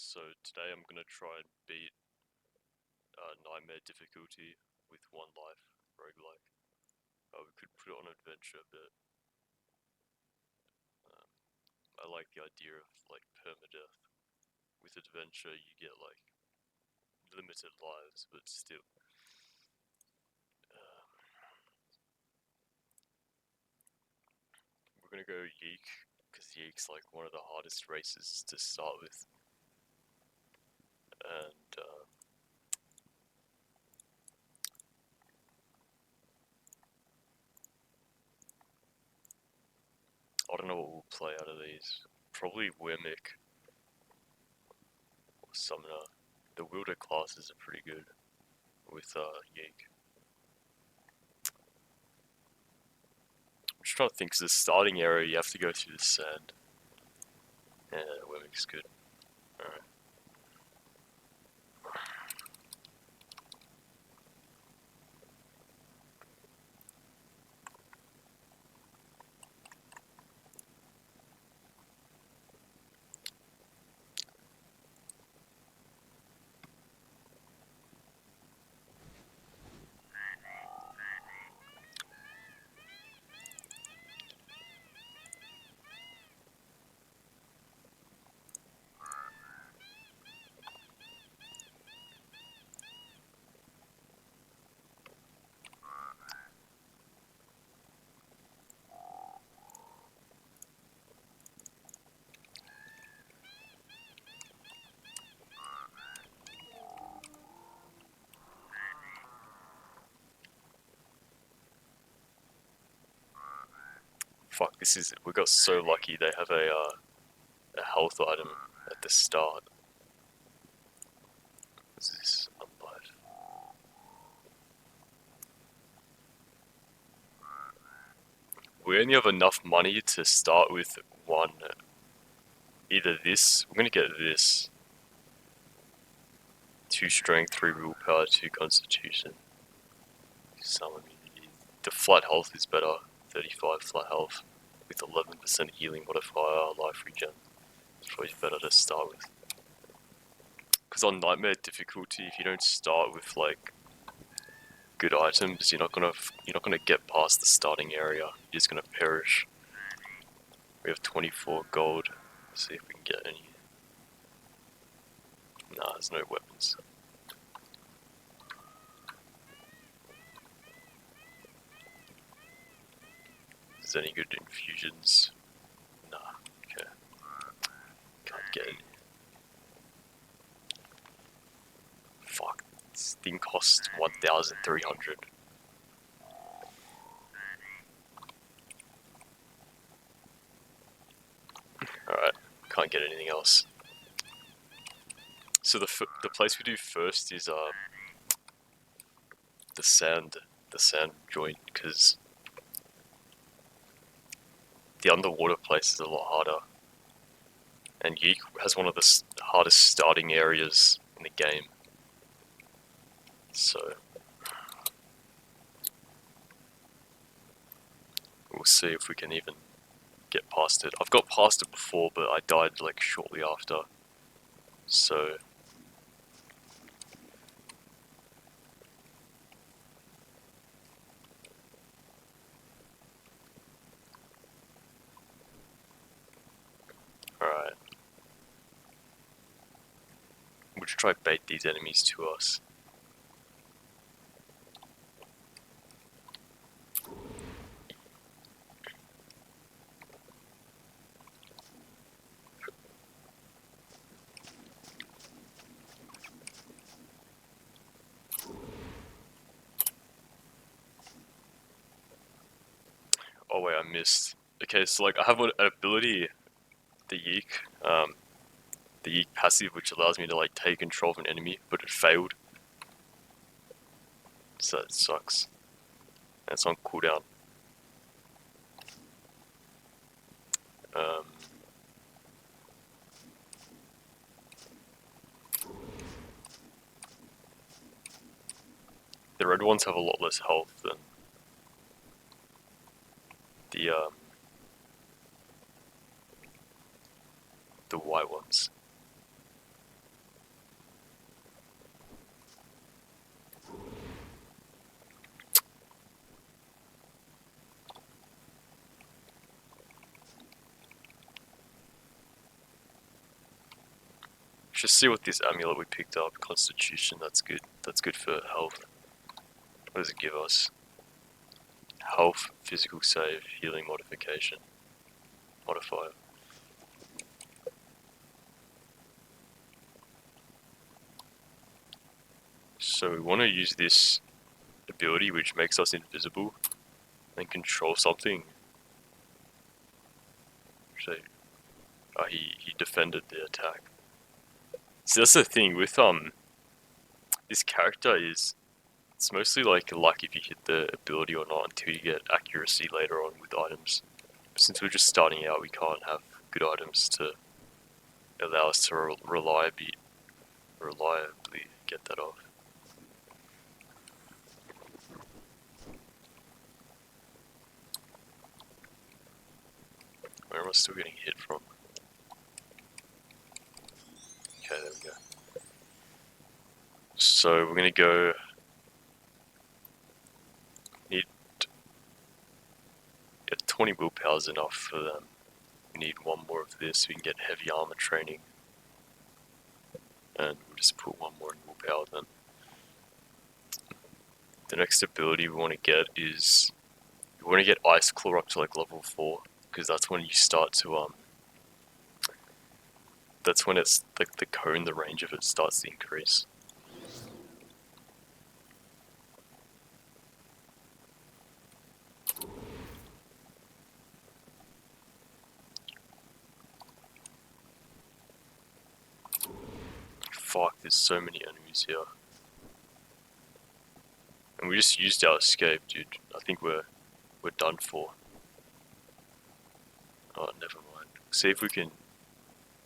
So today I'm gonna try and beat Nightmare difficulty with 1 life, Roguelike. We could put it on adventure, but um, I like the idea of like permadeath. With adventure you get like limited lives, but still. Um, we're gonna go Yeek, because Yeek's like one of the hardest races to start with. And I don't know what we'll play out of these. Probably Wyrmik or Summoner. The Wielder classes are pretty good with Yeek. I'm just trying to think, because the starting area you have to go through the sand. Yeah, Wyrmik's good. Alright. Fuck, we got so lucky they have a health item at the start. What's this? Unlife. We only have enough money to start with one. Either this, we're gonna get this. 2 strength, 3 willpower, 2 constitution. Some immunity. The flat health is better. 35 flat health with 11% healing modifier, life regen. It's probably better to start with. Because on Nightmare difficulty, if you don't start with like good items, you're not gonna get past the starting area. You're just gonna perish. We have 24 gold. Let's see if we can get any. Nah, there's no weapons. Is there any good infusions? Nah. Okay. Can't get any. Fuck. This thing costs 1,300. Alright. Can't get anything else. So the place we do first is the sand joint, because the underwater place is a lot harder, and Yeek has one of the hardest starting areas in the game. So we'll see if we can even get past it. I've got past it before, but I died like shortly after. So alright. We'll just try to bait these enemies to us. Oh wait, I missed. Okay, so like I have an ability, the Yeek passive, which allows me to like take control of an enemy, but it failed. So that sucks. And it's on cooldown. The red ones have a lot less health than the white ones. Just see what this amulet we picked up. Constitution, that's good. That's good for health. What does it give us? Health, physical save, healing modification. Modifier. So we want to use this ability which makes us invisible and control something. So, he defended the attack. So that's the thing with this character is it's mostly like luck if you hit the ability or not until you get accuracy later on with items. Since we're just starting out, we can't have good items to allow us to reliably get that off. Where am I still getting hit from? Okay, there we go. So we're gonna go. Need 20 willpower is enough for them. We need one more of this so we can get heavy armor training. And we'll just put one more in willpower then. The next ability we want to get is we want to get Ice Claw up to like level 4, because that's when you start to that's when it's like the cone, the range of it starts to increase. Fuck, there's so many enemies here. And we just used our escape, dude. I think we're done for. Oh, never mind. See if we can.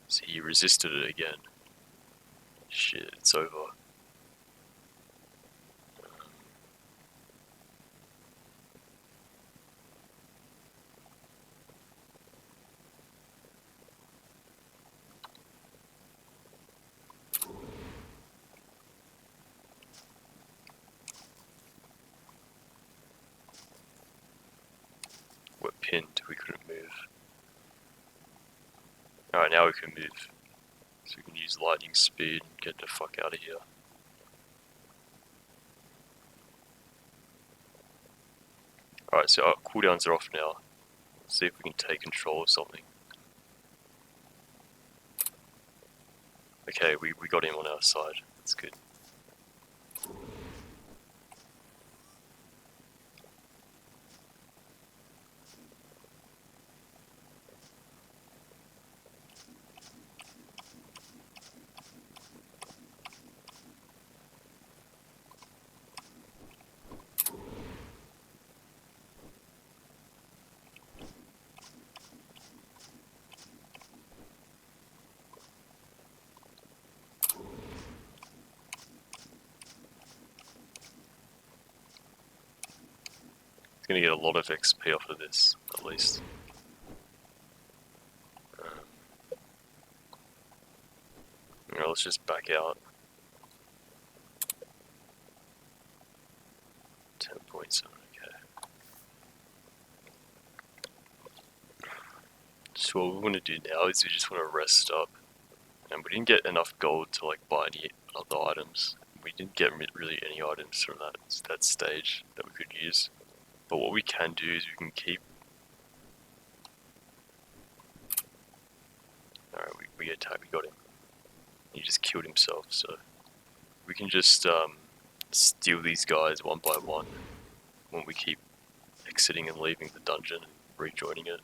See, he resisted it again. Shit, it's over. We're pinned, we couldn't move. Alright, now we can move. So we can use lightning speed and get the fuck out of here. Alright, so our cooldowns are off now. Let's see if we can take control of something. Okay, we got him on our side. That's good. It's gonna get a lot of XP off of this, at least. Alright, let's just back out. 10.7, okay. So what we want to do now is we just want to rest up. And we didn't get enough gold to like buy any other items. We didn't get really any items from that stage that we could use. But what we can do is we can keep. Alright, we attacked, we got him. He just killed himself, so we can just steal these guys one by one when we keep exiting and leaving the dungeon and rejoining it.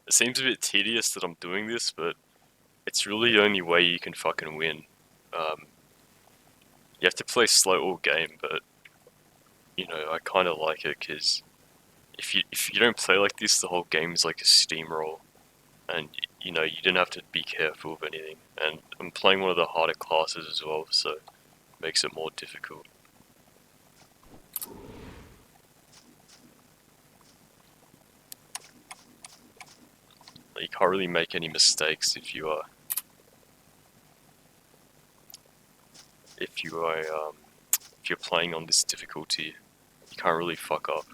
It seems a bit tedious that I'm doing this, but it's really the only way you can fucking win. You have to play slow all game, but you know, I kind of like it because if you don't play like this, the whole game is like a steamroll, and you know, you didn't have to be careful of anything. And I'm playing one of the harder classes as well, so it makes it more difficult. You can't really make any mistakes if you are if you're playing on this difficulty. You can't really fuck up.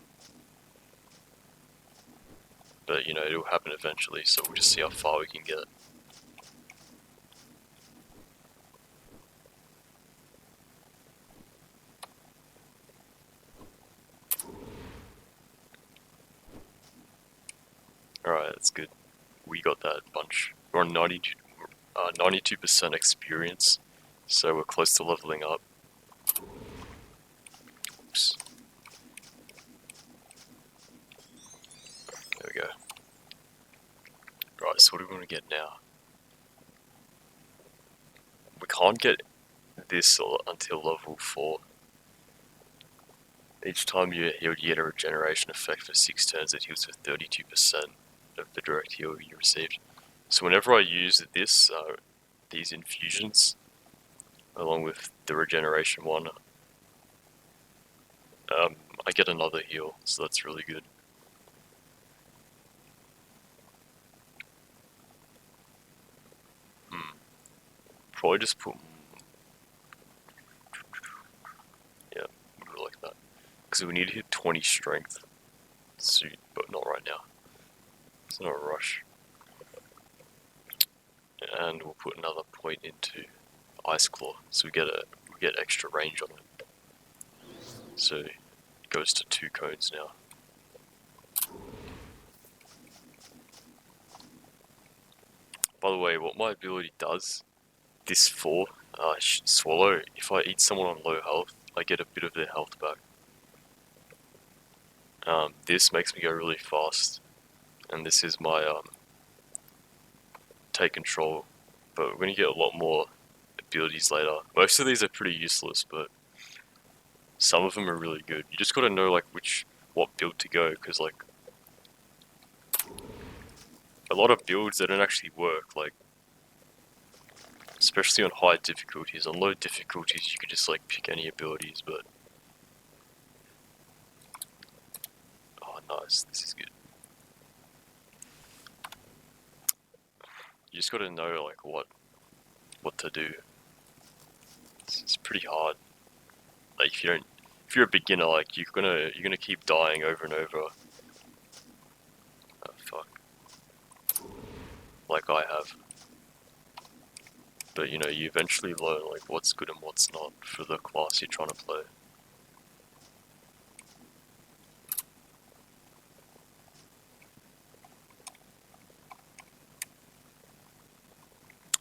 But you know, it'll happen eventually, so we'll just see how far we can get. Alright, that's good. We got that bunch. We're on 92% experience, so we're close to leveling up. Oops. There we go. Right, so what do we want to get now? We can't get this until level 4. Each time you heal, you get a regeneration effect for 6 turns that heals with 32% of the direct heal you received. So whenever I use this, these infusions, along with the regeneration one, I get another heal, so that's really good. Probably just put... yeah, like that. Because we need to hit 20 strength soon, but not right now. It's not a rush. And we'll put another point into Ice Claw, so we get extra range on it. So it goes to 2 cones now. By the way, what my ability does, this 4, Swallow, if I eat someone on low health, I get a bit of their health back. This makes me go really fast, and this is my take control, but we're going to get a lot more abilities later. Most of these are pretty useless, but some of them are really good. You just got to know like what build to go, because like a lot of builds, they don't actually work, like especially on high difficulties. On low difficulties you could just like pick any abilities, but oh nice, this is good. You just got to know like what to do. It's pretty hard. Like if you're a beginner, like you're gonna keep dying over and over. Oh fuck. Like I have. But you know, you eventually learn like what's good and what's not for the class you're trying to play.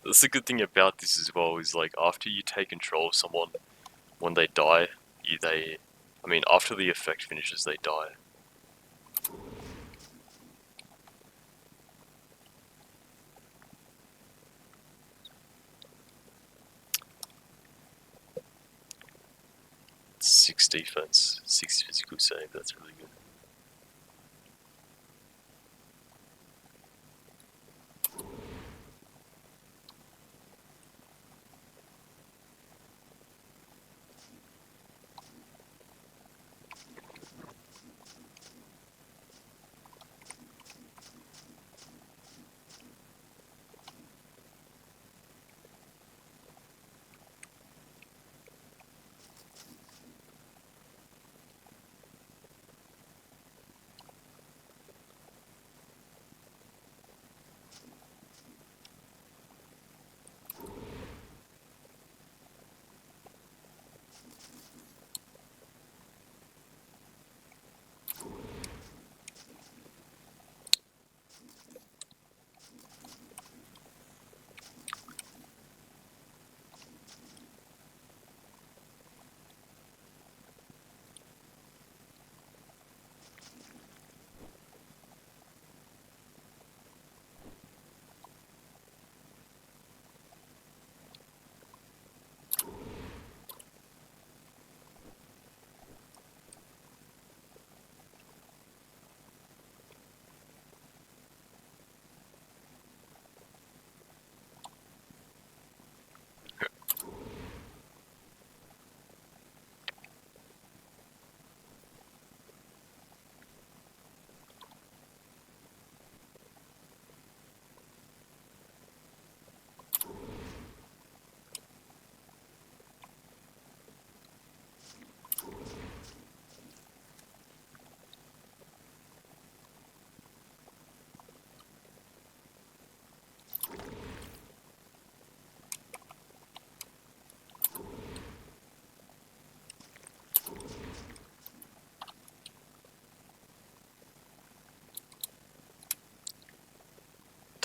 That's the good thing about this as well, is like after you take control of someone, when they die, after the effect finishes, they die. It's 6 defense, 6 physical save, that's really good.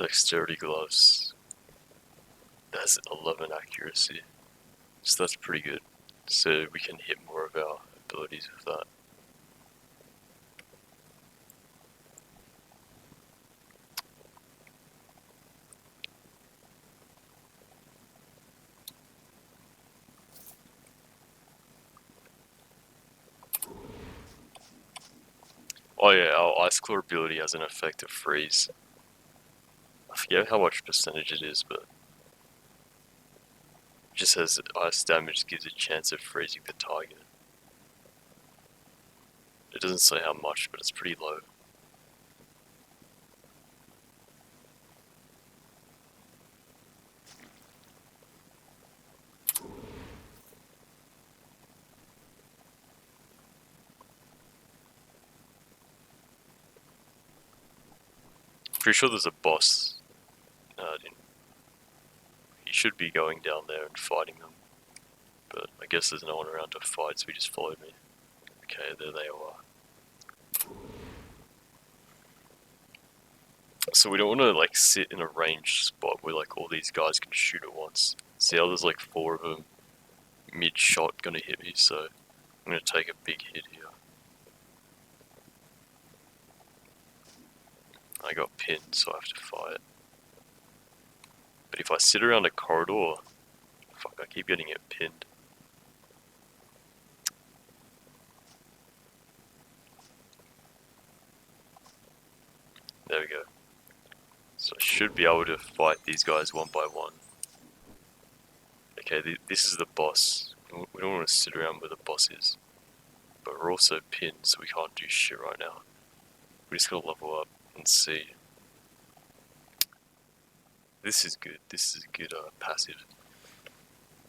dexterity gloves. That's 11 accuracy. So that's pretty good. So we can hit more of our abilities with that. Oh yeah, our Ice Claw ability has an effective freeze. I forget how much percentage it is, but it just says that ice damage gives a chance of freezing the target. It doesn't say how much, but it's pretty low. Pretty sure there's a boss. He should be going down there and fighting them. But I guess there's no one around to fight, so he just followed me. Okay, there they are. So we don't want to like sit in a ranged spot where like all these guys can shoot at once. See how there's like 4 of them mid-shot gonna hit me, so I'm gonna take a big hit here. I got pinned, so I have to fight. But if I sit around a corridor, fuck, I keep getting it pinned. There we go. So I should be able to fight these guys one by one. Okay, this is the boss. We don't want to sit around where the boss is. But we're also pinned, so we can't do shit right now. We just gotta level up and see. This is good. This is a good passive.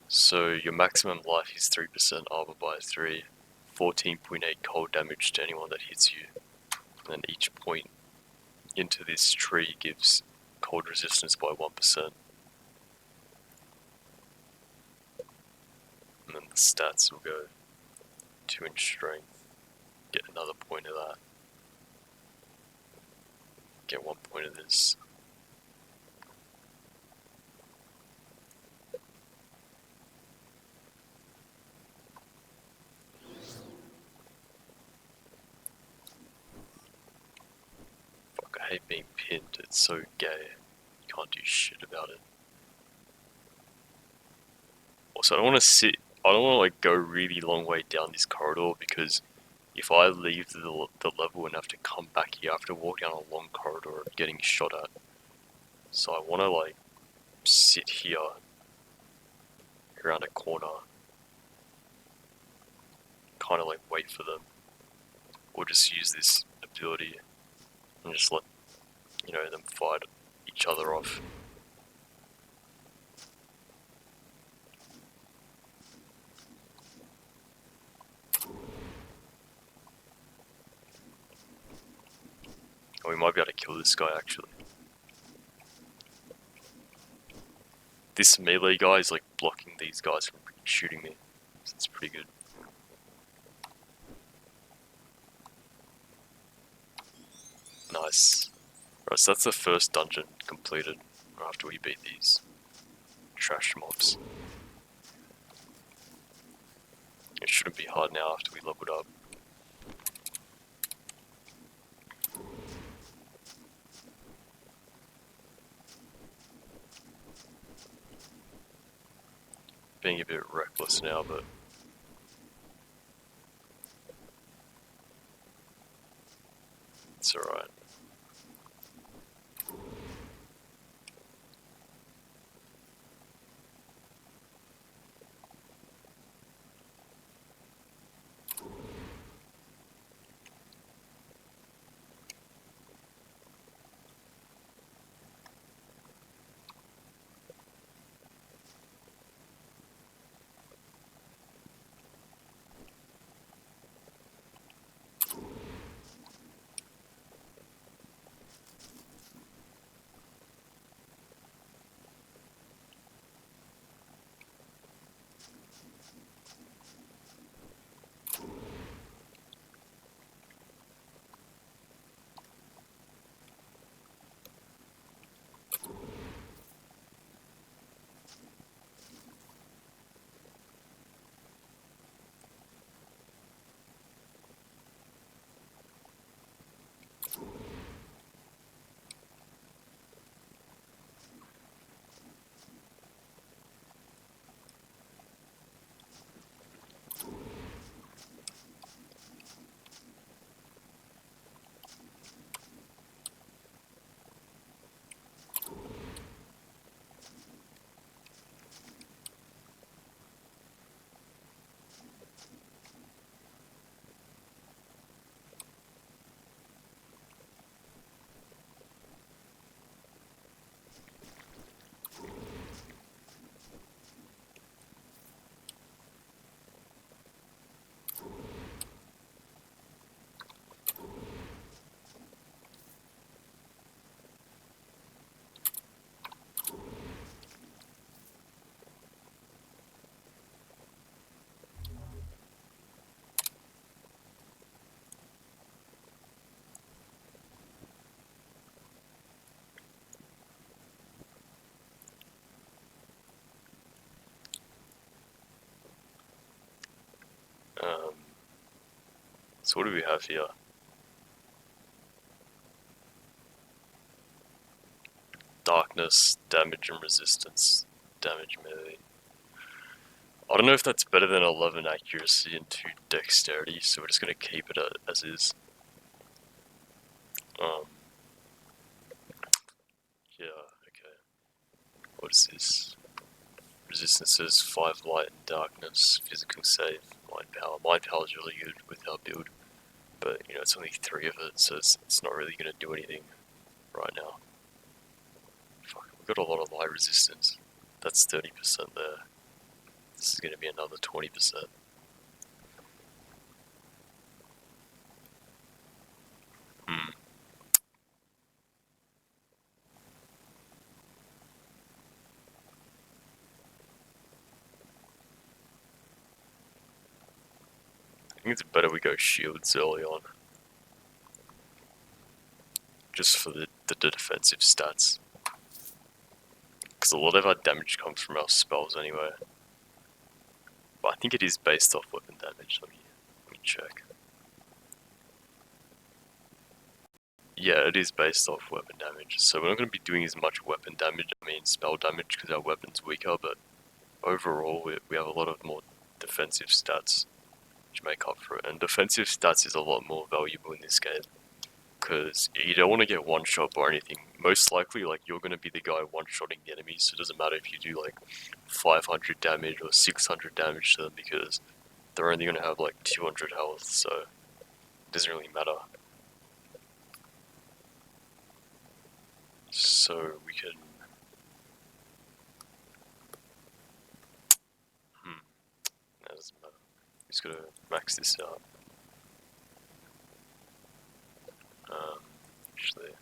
So your maximum life is 3% armor by 3, 14.8 cold damage to anyone that hits you. And then each point into this tree gives cold resistance by 1%. And then the stats will go 2 in strength. Get another point of that. Get 1 point of this. Fuck, I hate being pinned. It's so gay. You can't do shit about it. Also, I don't want to sit. I don't want to like go really long way down this corridor because if I leave the level and have to come back here, I have to walk down a long corridor of getting shot at. So I want to like sit here around a corner, kind of like wait for them, or just use this ability and just let them fight each other off. Oh, we might be able to kill this guy actually. This melee guy is like blocking these guys from shooting me, so it's pretty good. Nice. Right, so that's the first dungeon completed after we beat these trash mobs. It shouldn't be hard now after we leveled up. Being a bit reckless now, but it's alright. So what do we have here? Darkness, damage and resistance, damage melee. I don't know if that's better than 11 accuracy and 2 dexterity, so we're just gonna keep it as is. Yeah, okay. What is this? Resistance says 5 light and darkness, physical save, mind power. Mind power is really good with our build, but you know, it's only 3 of it, so it's not really gonna do anything right now. Fuck, we've got a lot of light resistance. That's 30% there. This is gonna be another 20%. I think it's better we go shields early on. Just for the defensive stats. Because a lot of our damage comes from our spells anyway. But I think it is based off weapon damage. Let me check. Yeah, it is based off weapon damage. So we're not going to be doing as much weapon damage, spell damage, because our weapon's weaker, but overall we have a lot of more defensive stats, which make up for it. And defensive stats is a lot more valuable in this game, because you don't want to get one-shot or anything. Most likely, like, you're going to be the guy one-shotting the enemies, so it doesn't matter if you do, like, 500 damage or 600 damage to them, because they're only going to have, like, 200 health, so it doesn't really matter. So we can... that doesn't matter. Just gotta max this out. Actually...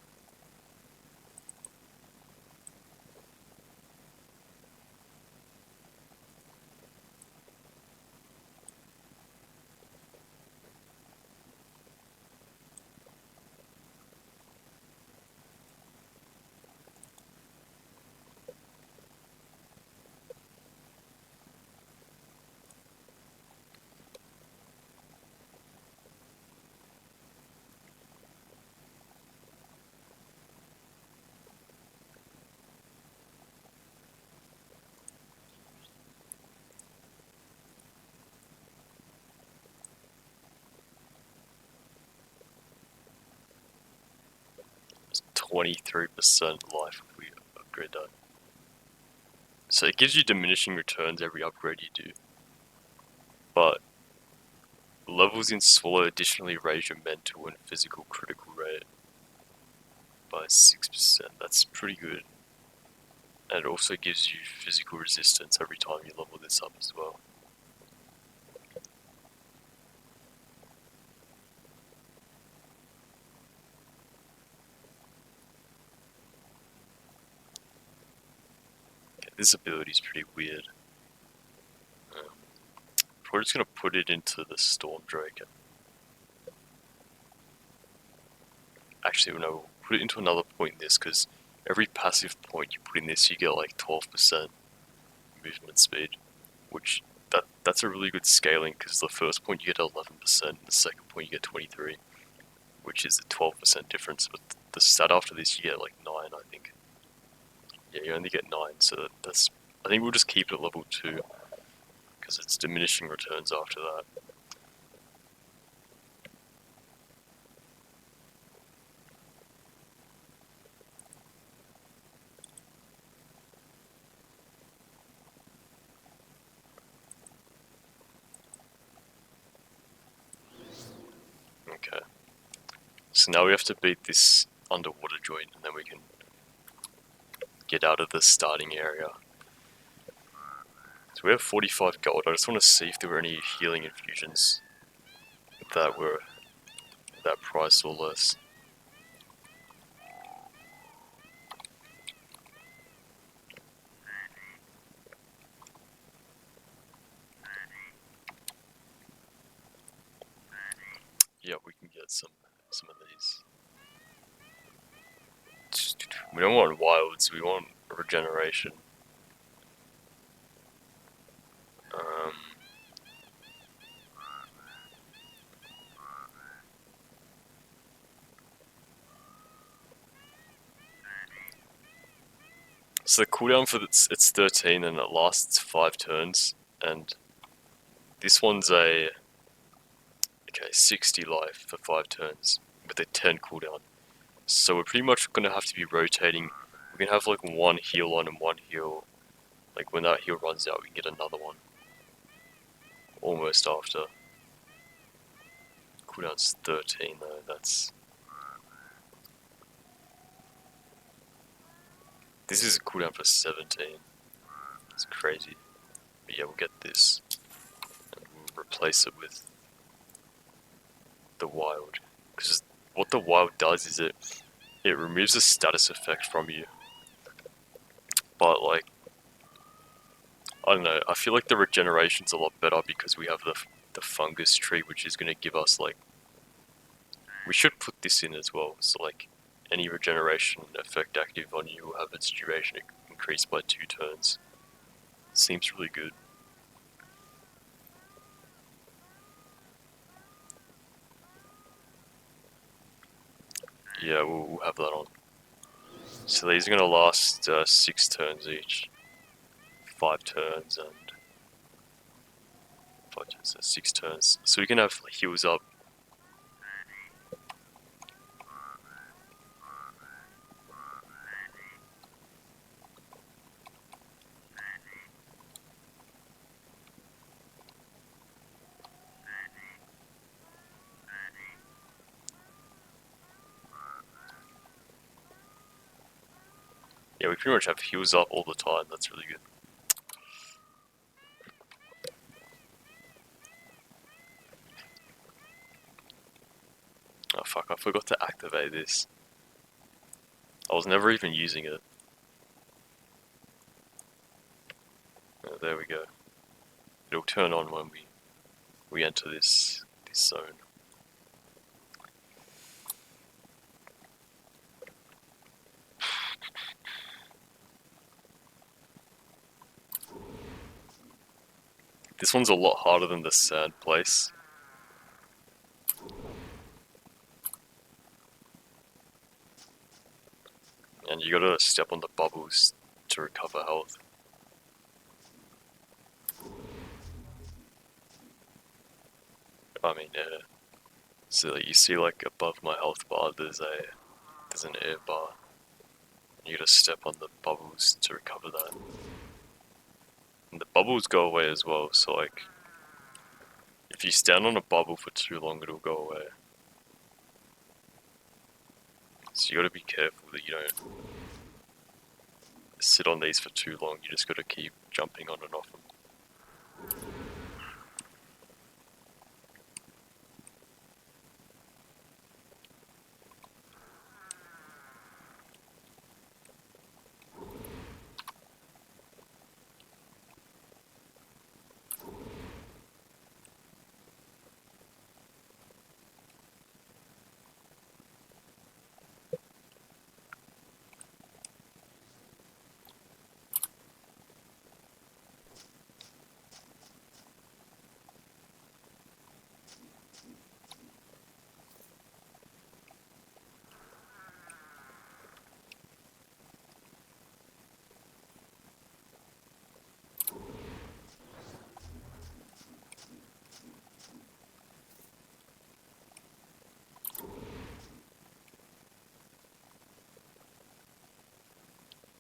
It's 23% life if we upgrade that. So it gives you diminishing returns every upgrade you do. But levels in Swallow additionally raise your mental and physical critical rate by 6%. That's pretty good. And it also gives you physical resistance every time you level this up as well. Okay, this ability is pretty weird. We're just gonna put it into the Storm Drake. Actually, no, we'll put it into another point in this, because every passive point you put in this, you get like 12% movement speed, which that's a really good scaling, because the first point you get 11%, and the second point you get 23, which is a 12% difference, but the stat after this you get like 9, I think. Yeah, you only get 9, so that's... I think we'll just keep it at level 2, because it's diminishing returns after that. Okay. So now we have to beat this underwater joint, and then we can get out of the starting area. So we have 45 gold. I just want to see if there were any healing infusions that were that price or less. Yeah, we can get some of these. We don't want wilds, we want regeneration. So the cooldown for it's 13 and it lasts 5 turns, and this one's a 60 life for 5 turns with a 10 cooldown. So we're pretty much gonna have to be rotating. We can have like one heal on and one heal. Like when that heal runs out, we can get another one. Almost after. Cooldown's 13 though, that's... This is a cooldown for 17. It's crazy. But yeah, we'll get this. And we'll replace it with the wild. Because what the wild does is it removes a status effect from you. But like, I don't know, I feel like the regeneration's a lot better because we have the fungus tree, which is going to give us like... We should put this in as well, so like, any regeneration effect active on you will have its duration increased by 2 turns. Seems really good. Yeah, we'll have that on. So these are going to last 6 turns each. 5 turns and... 5 turns, 6 turns. So we can have heals up. Yeah, we pretty much have heals up all the time, that's really good. Oh fuck, I forgot to activate this. I was never even using it. Oh, there we go. It'll turn on when we enter this zone. This one's a lot harder than the sand place. And you gotta step on the bubbles to recover health. I mean, yeah. So you see like above my health bar there's an air bar. You gotta step on the bubbles to recover that. And the bubbles go away as well, so like, if you stand on a bubble for too long, it'll go away. So you gotta be careful that you don't sit on these for too long, you just gotta keep jumping on and off them.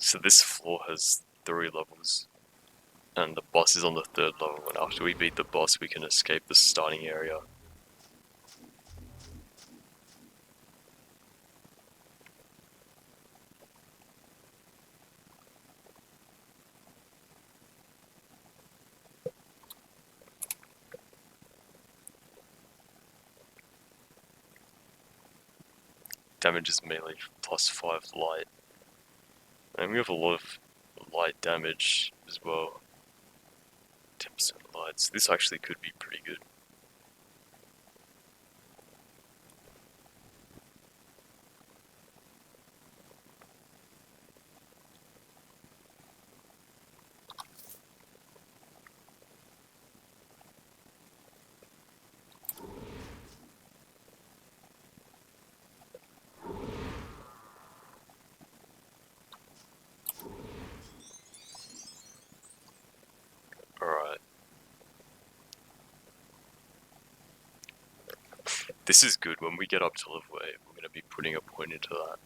So this floor has 3 levels, and the boss is on the 3rd level, and after we beat the boss we can escape the starting area. Damage is melee plus 5 light. And we have a lot of light damage as well. 10% light, so this actually could be pretty good. This is good. When we get up to level 8, we're going to be putting a point into that.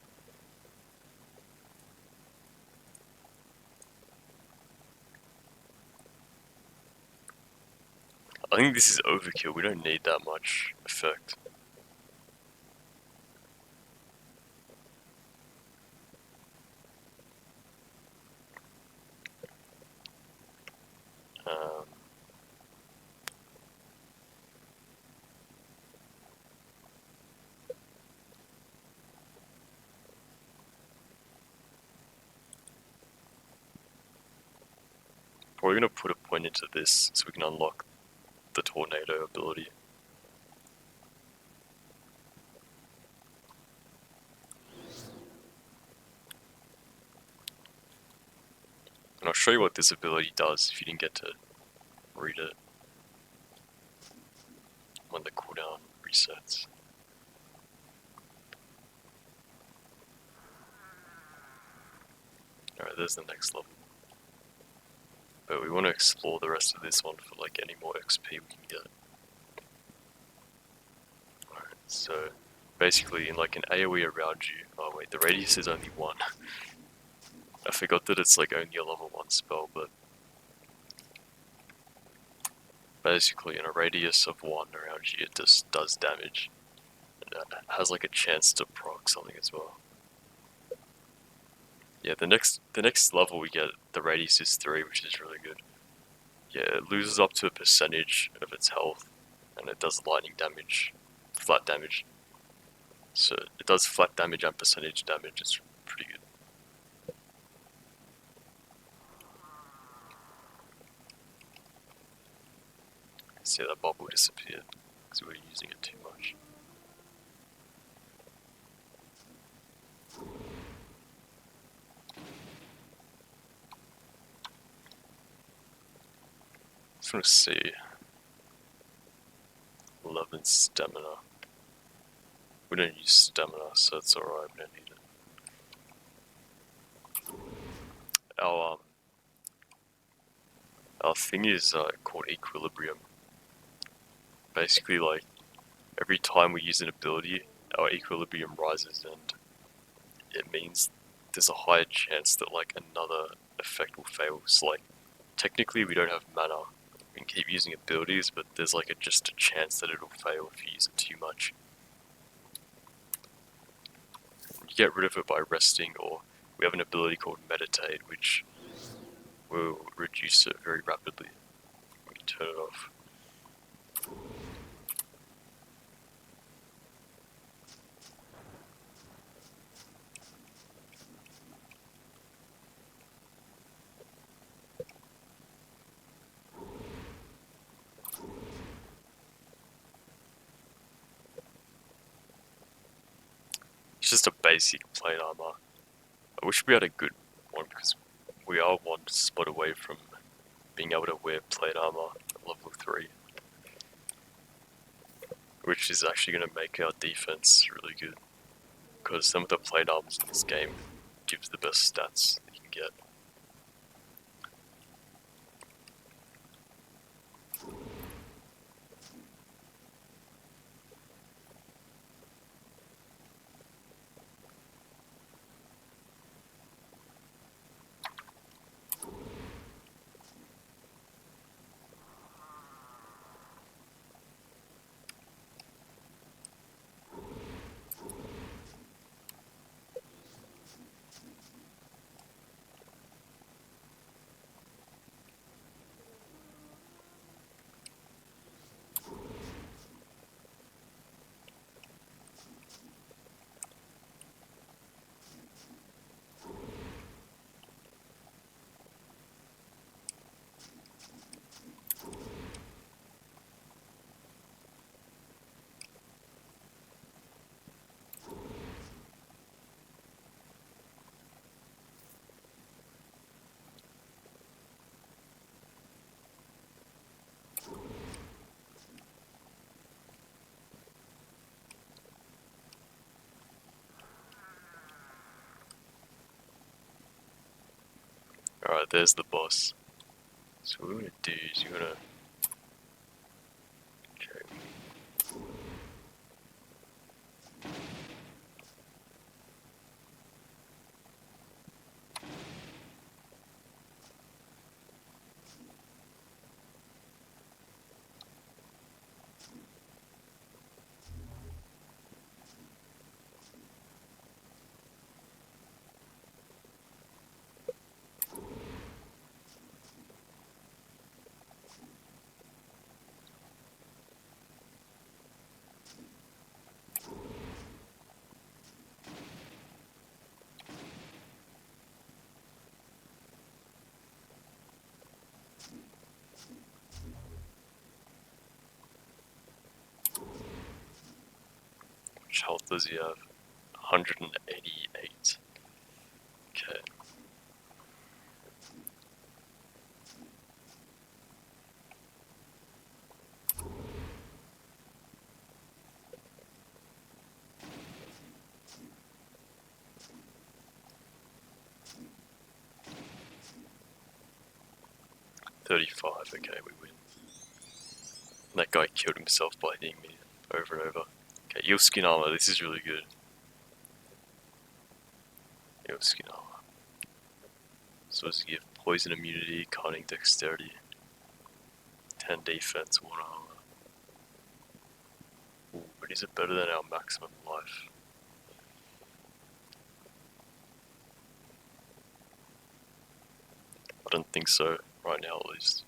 I think this is overkill. We don't need that much effect. Um, Probably going to put a point into this so we can unlock the tornado ability. And I'll show you what this ability does if you didn't get to read it when the cooldown resets. Alright, there's the next level. But we want to explore the rest of this one for like any more XP we can get. Alright, so basically in like an AoE around you, oh wait, the radius is only 1. I forgot that it's like only a level 1 spell, but basically in a radius of 1 around you it just does damage. And it has like a chance to proc something as well. Yeah, the next level we get, the radius is 3, which is really good. Yeah, it loses up to a percentage of its health, and it does lightning damage, flat damage. So it does flat damage and percentage damage, it's pretty good. See, that bubble disappeared, because we were using it too much. Just want to see. 11 stamina. We don't use stamina, so it's alright, we don't need it. Our thing is called equilibrium. Basically, like, every time we use an ability, our equilibrium rises, and it means there's a higher chance that like another effect will fail. So like, technically we don't have mana. We can keep using abilities, but there's like just a chance that it'll fail if you use it too much. You get rid of it by resting, or we have an ability called meditate, which will reduce it very rapidly. We can turn it off. It's just a basic plate armor. I wish we had a good one, because we are one spot away from being able to wear plate armor at level 3. Which is actually going to make our defense really good. Because some of the plate armors in this game gives the best stats that you can get. Alright, there's the boss. So what we're going to do is you're going to... Okay. much health does he have? 188. Okay. $35, okay, we win. That guy killed himself by hitting me over and over. Okay, eel skin armor, this is really good. Eel skin armor. So does it give poison immunity, cunning, dexterity, 10 defense, 1 armor. Ooh, but is it better than our maximum life? I don't think so, right now at least.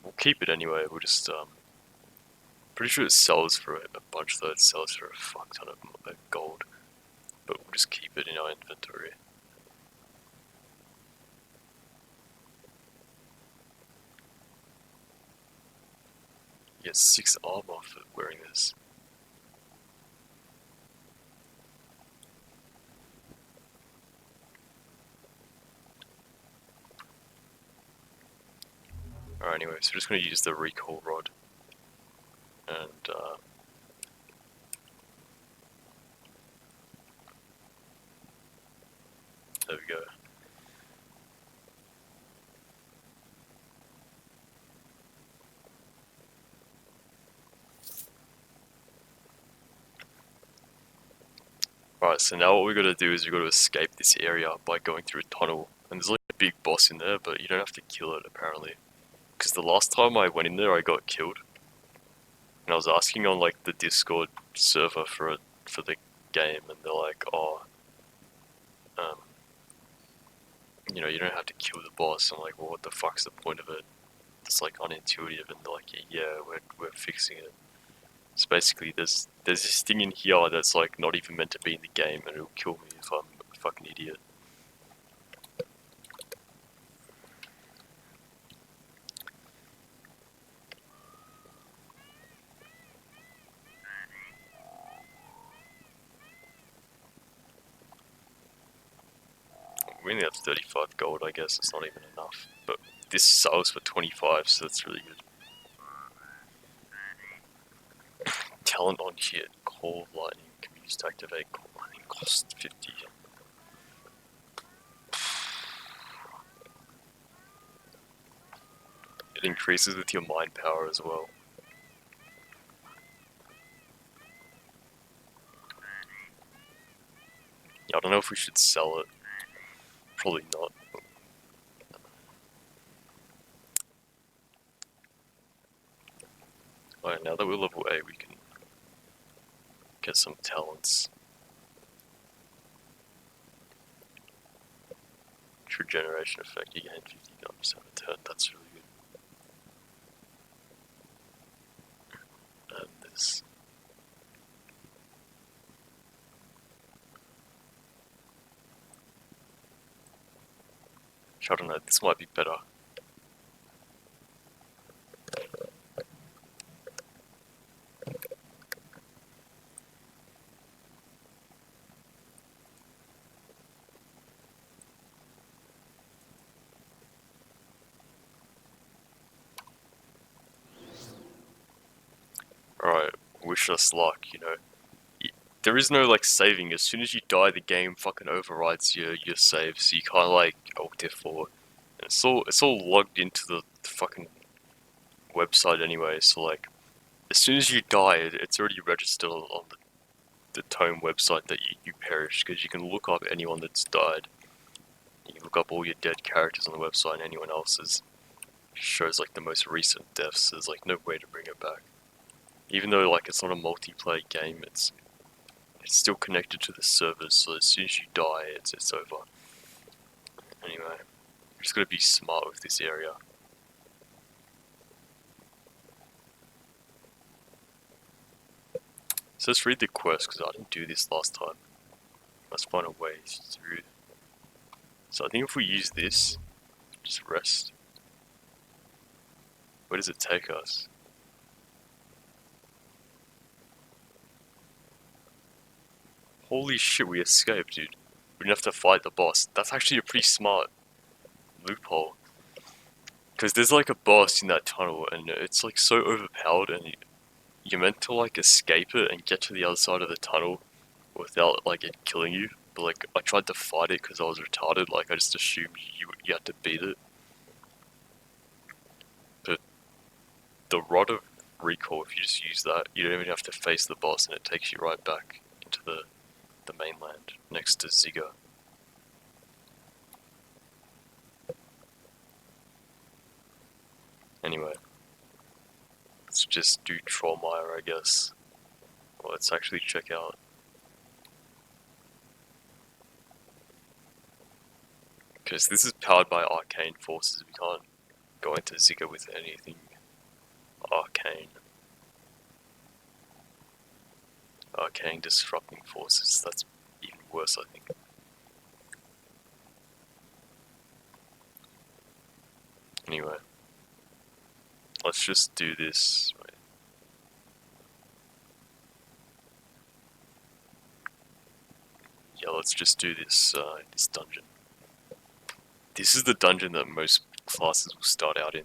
We'll keep it anyway, we'll just, pretty sure it sells for a bunch though, it sells for a fuck ton of gold. But we'll just keep it in our inventory. You get 6 armor for wearing this. Alright, anyway, so we're just going to use the recall rod. And, there we go. Alright, so now what we gotta do is we gotta escape this area by going through a tunnel. And there's like a big boss in there, but you don't have to kill it apparently. Because the last time I went in there, I got killed. And I was asking on like the Discord server for the game, and they're like, oh, you know, you don't have to kill the boss. I'm like, well, what the fuck's the point of it? It's like unintuitive, and they're like, yeah, we're fixing it. So basically, there's this thing in here that's like not even meant to be in the game, and it'll kill me if I'm a fucking idiot. We only have 35 gold, I guess. It's not even enough. But this sells for 25, so that's really good. Talent on hit. Call lightning. Can be used to activate call lightning. Cost 50. It increases with your mind power as well. Yeah, I don't know if we should sell it. Probably not. Alright, now that we're level 8, we can get some talents. Regeneration effect, you gain 59% of turn, that's really good. And this. I don't know, this might be better. Alright, wish us luck, you know. There is no like saving. As soon as you die, the game fucking overrides your save, so you can't like Alt F4. And it's all logged into the fucking website anyway. So like, as soon as you die, it's already registered on the Tome website that you perished, because you can look up anyone that's died. You can look up all your dead characters on the website, and anyone else's shows like the most recent deaths. There's like no way to bring it back. Even though like it's not a multiplayer game, it's still connected to the servers, so as soon as you die, it's over. Anyway, we're just gotta be smart with this area. So let's read the quest, because I didn't do this last time. Let's find a way through. So I think if we use this, just rest. Where does it take us? Holy shit, we escaped, dude. We didn't have to fight the boss. That's actually a pretty smart loophole. Because there's like a boss in that tunnel, and it's like so overpowered, and you're meant to like escape it and get to the other side of the tunnel without like it killing you. But like I tried to fight it because I was retarded. Like I just assumed you had to beat it. But the Rod of Recall, if you just use that, you don't even have to face the boss, and it takes you right back into the mainland next to Ziga. Anyway, let's just do Trollmeyer, I guess. Well, let's actually check out. Because this is powered by arcane forces, we can't go into Ziga with anything arcane. Arcane disrupting forces, that's even worse, I think. Anyway, let's just do this. Wait. Yeah, let's just do this, this dungeon. This is the dungeon that most classes will start out in.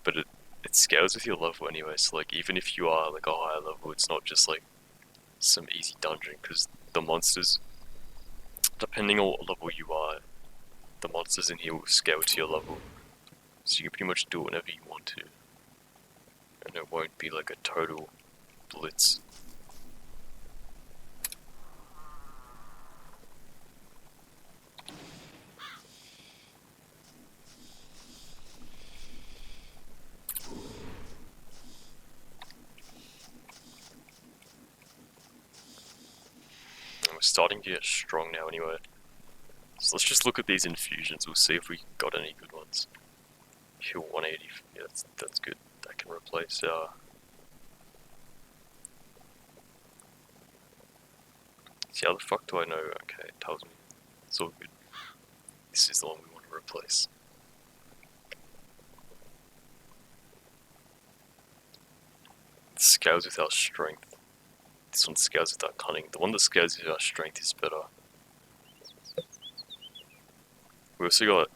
But it scales with your level anyway, so like even if you are like a higher level, it's not just like some easy dungeon, because the monsters, depending on what level you are, the monsters in here will scale to your level. So you can pretty much do whatever you want to. And it won't be like a total blitz. And we're starting to get strong now anyway. So let's just look at these infusions, we'll see if we got any good ones. Heal 180, yeah, that's good. That can replace our... See, how the fuck do I know? Okay, it tells me. It's all good. This is the one we want to replace. This scales with our strength. This one scales with our cunning. The one that scales with our strength is better. We also got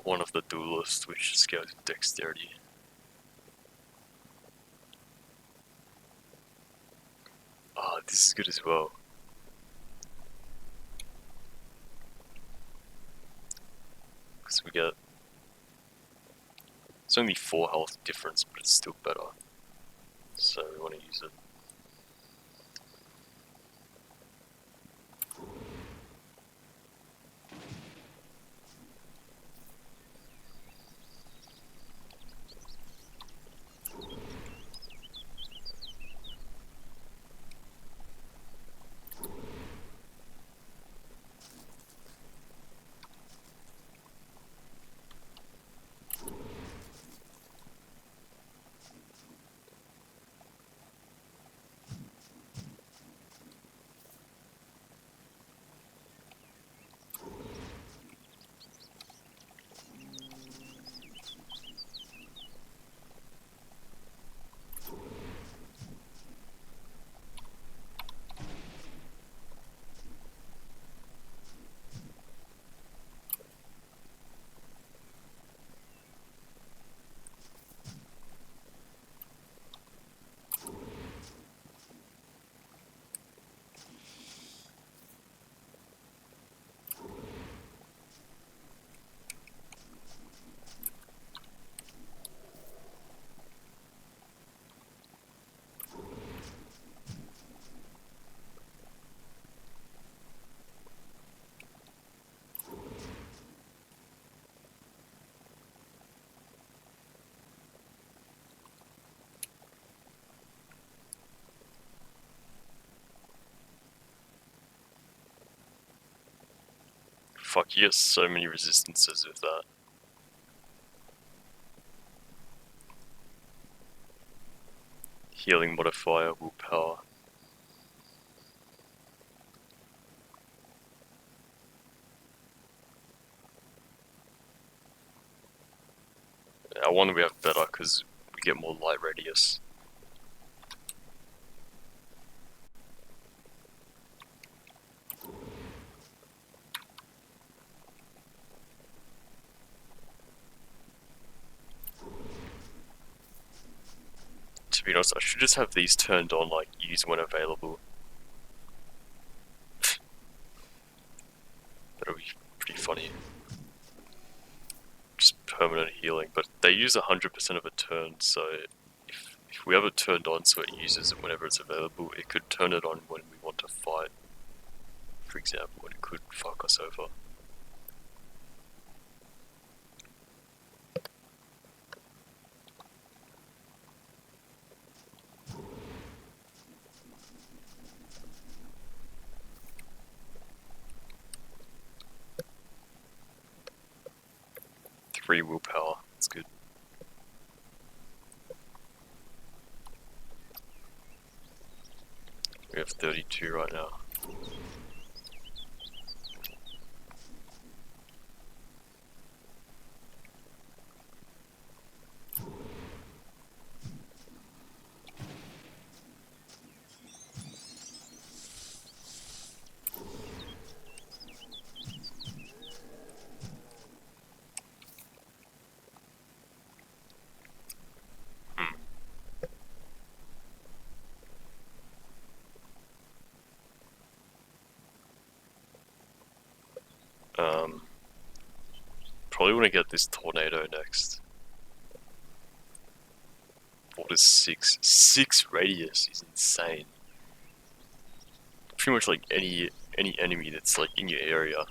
one of the duelists, which scales with dexterity. Ah, this is good as well. Because we get... It's only 4 health difference, but it's still better. So we want to use it. Fuck, you get so many resistances with that. Healing modifier, willpower. I wonder we have better because we get more light radius. To be honest, I should just have these turned on, like, use when available. That'll be pretty funny. Just permanent healing, but they use 100% of a turn, so if we have it turned on so it uses it whenever it's available, it could turn it on when we want to fight. For example, and it could fuck us over. Three willpower, that's good. We have 32 right now. Probably want to get this tornado next. What is 6? 6 radius is insane. Pretty much like any enemy that's like in your area.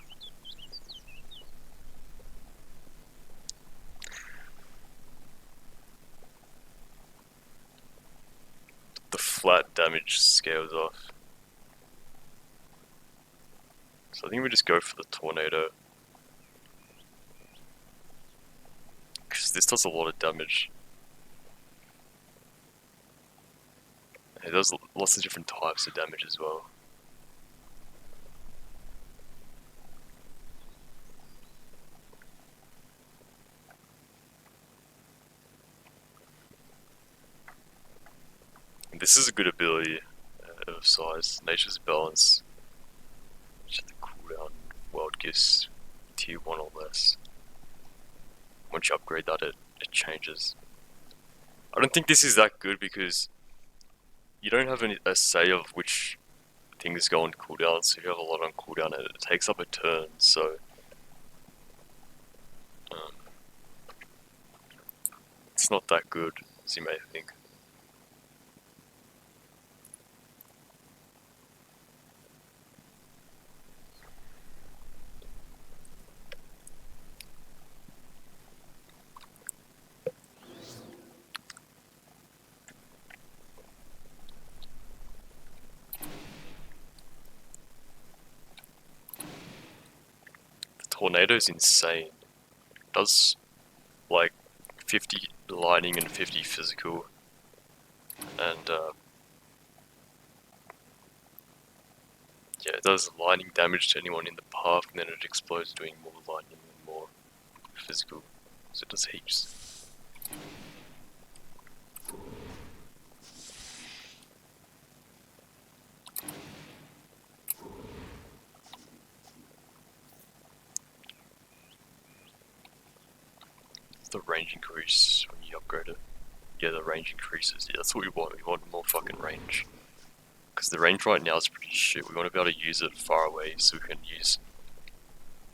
The flat damage scales off. So I think we just go for the tornado. Because this does a lot of damage. It does lots of different types of damage as well. And this is a good ability of size. Nature's Balance. Just the cooldown. World Gifts. Tier 1 or less. Once you upgrade that, it changes. I don't think this is that good because you don't have a say of which things go on cooldown, so if you have a lot on cooldown, it takes up a turn, so it's not that good as you may think. Tornado's insane. It does like 50 lightning and 50 physical, and yeah, it does lightning damage to anyone in the path, and then it explodes doing more lightning and more physical. So it does heaps. The range increase when you upgrade it. Yeah, the range increases. Yeah, that's what we want. We want more fucking range. Because the range right now is pretty shit. We want to be able to use it far away so we can use...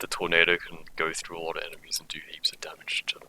The tornado can go through a lot of enemies and do heaps of damage to them.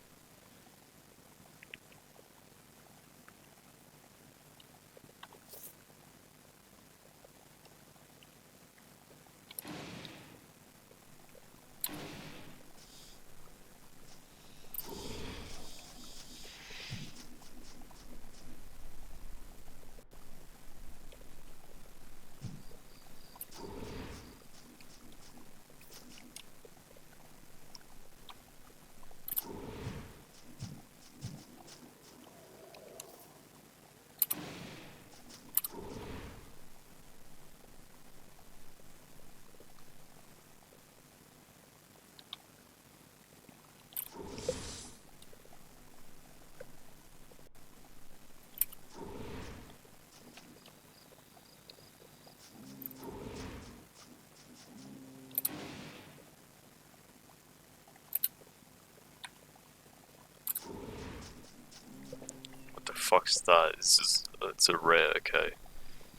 fuck's that? This is it's a rare, okay.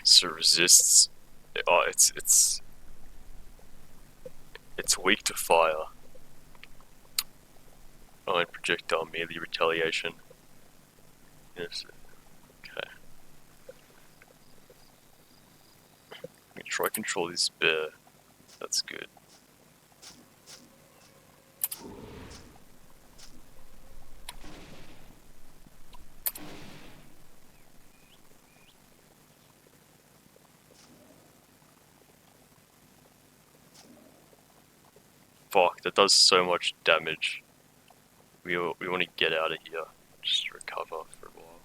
So resists. Oh, it's weak to fire. Oh, and projectile melee retaliation. Yes. Okay. I'm gonna try control this bear. That's good. Fuck, that does so much damage. We want to get out of here. Just recover for a while.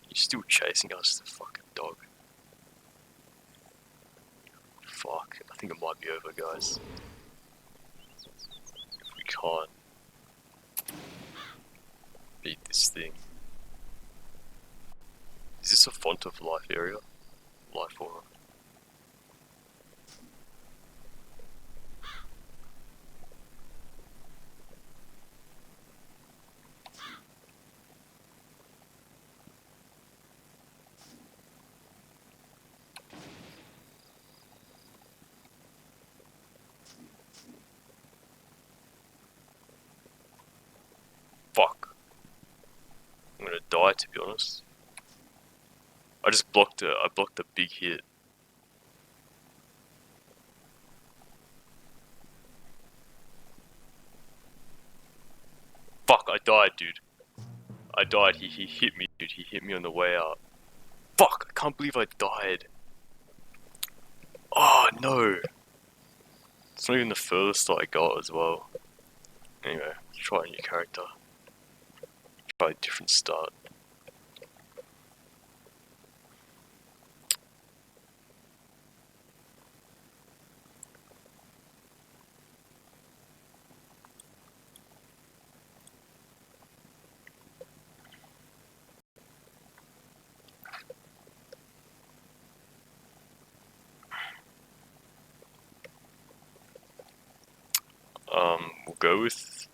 You're still chasing us, the fucking dog. Fuck, I think it might be over, guys. If we can't beat this thing. Is this a font of life area? Life aura. Fuck. I'm gonna die, to be honest. I just blocked it. I blocked a big hit. Fuck, I died, dude. I died. He hit me, dude. He hit me on the way out. Fuck, I can't believe I died. Oh, no. It's not even the furthest I got as well. Anyway, let's try a new character. Try a different start. We'll go with...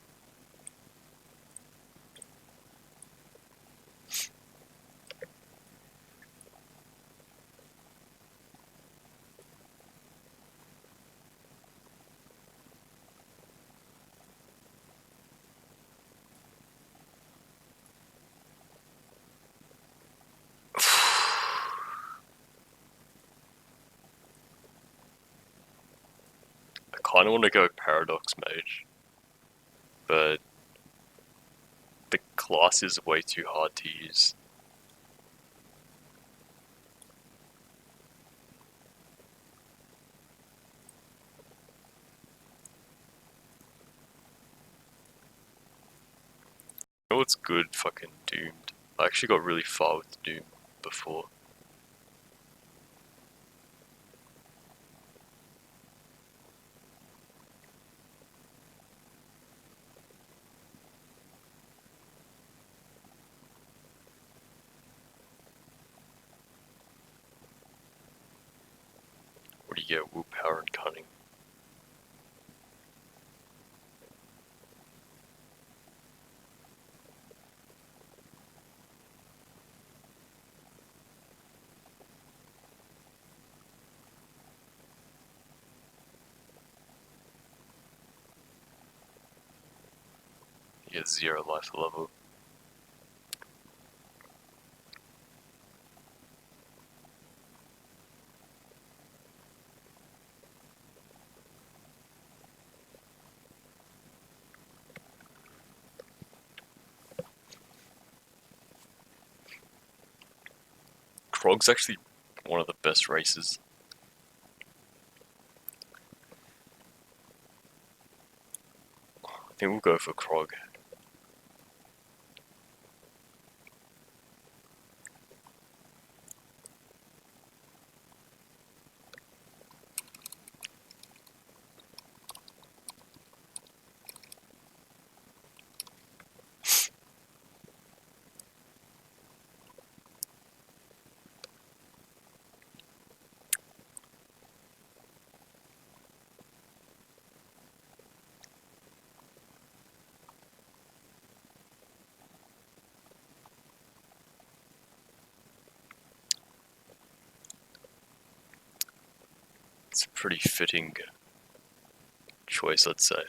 I kinda wanna go Paradox Mage. But... the class is way too hard to use. You know what's good? Fucking Doomed. I actually got really far with Doom before. What do you get? Willpower and Cunning. You get 0 life level. Krog's actually one of the best races. I think we'll go for Krog. It's a pretty fitting choice, I'd say.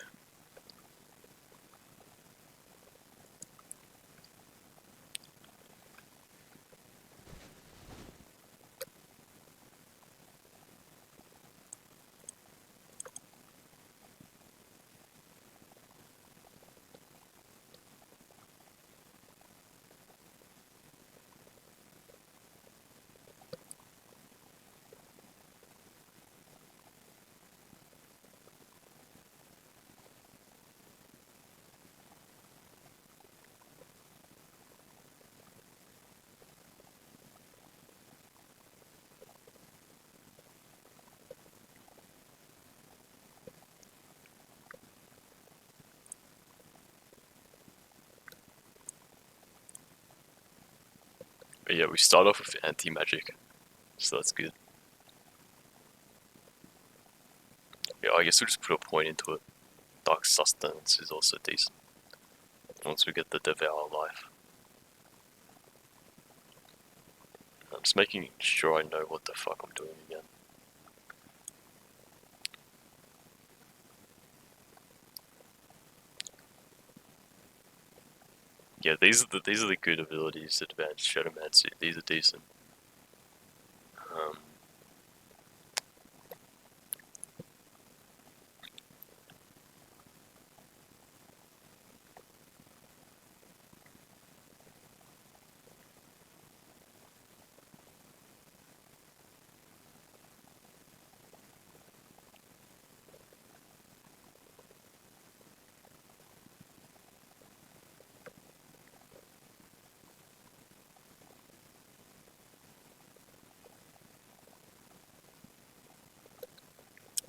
But yeah, we start off with anti-magic, so that's good. Yeah, I guess we'll just put a point into it. Dark Sustenance is also decent. Once we get the Devour Life. I'm just making sure I know what the fuck I'm doing again. Yeah, these are the good abilities. Advanced Shadowmancy. These are decent. Um,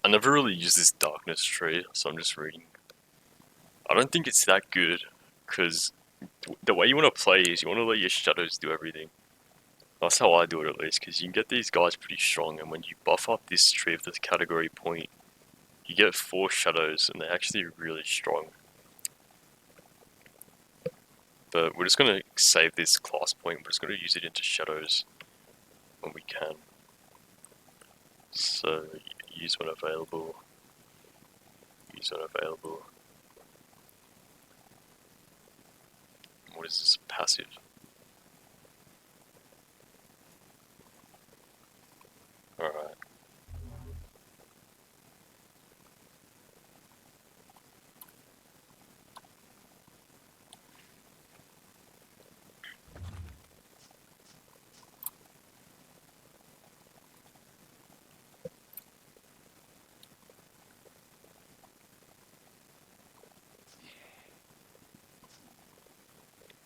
I never really use this Darkness tree, so I'm just reading. I don't think it's that good, because the way you want to play is you want to let your shadows do everything. That's how I do it at least, because you can get these guys pretty strong, and when you buff up this tree of this category point, you get 4 shadows, and they're actually really strong. But we're just going to save this class point, we're just going to use it into shadows when we can. So, use when available. Use when available. What is this? Passive. Alright.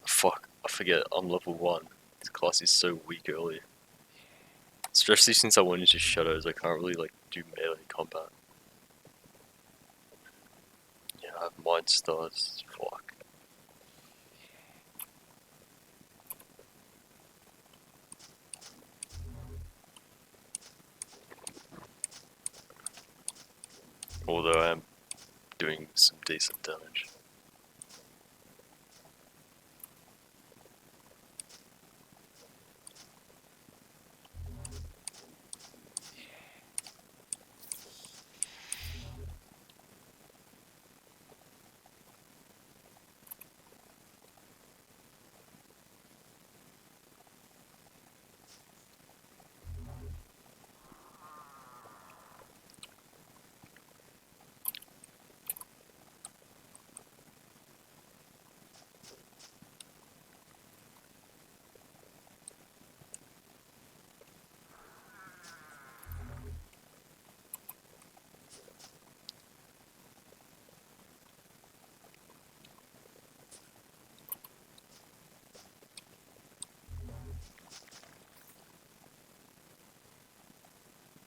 Fuck, I forget, I'm level 1. This class is so weak early. Especially since I went into shadows, I can't really, like, do melee combat. Yeah, I have mind stars. Fuck. Although I am doing some decent damage.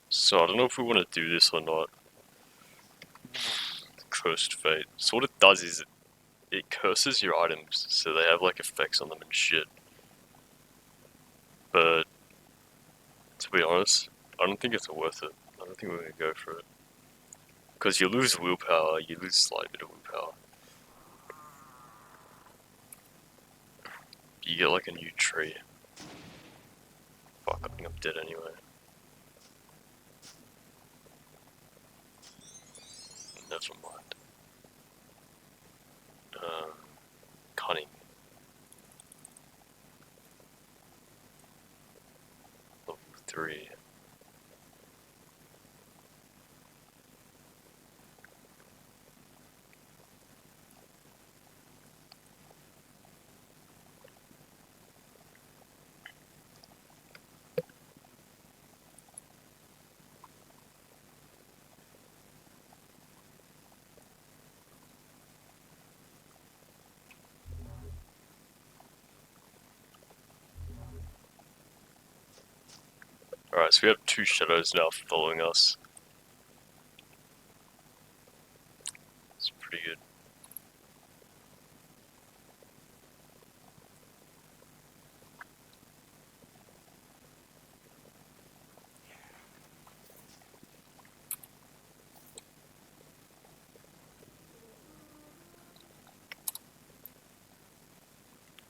So I don't know if we want to do this or not. Cursed Fate. So what it does is it curses your items, so they have like effects on them and shit. But to be honest, I don't think it's worth it. I don't think we're gonna go for it. Because you lose willpower, you lose a slight bit of willpower. You get like a new tree. Fuck, I think I'm dead anyway. never mind. Cunning. Level 3. Alright, so we have 2 shadows now following us. It's pretty good.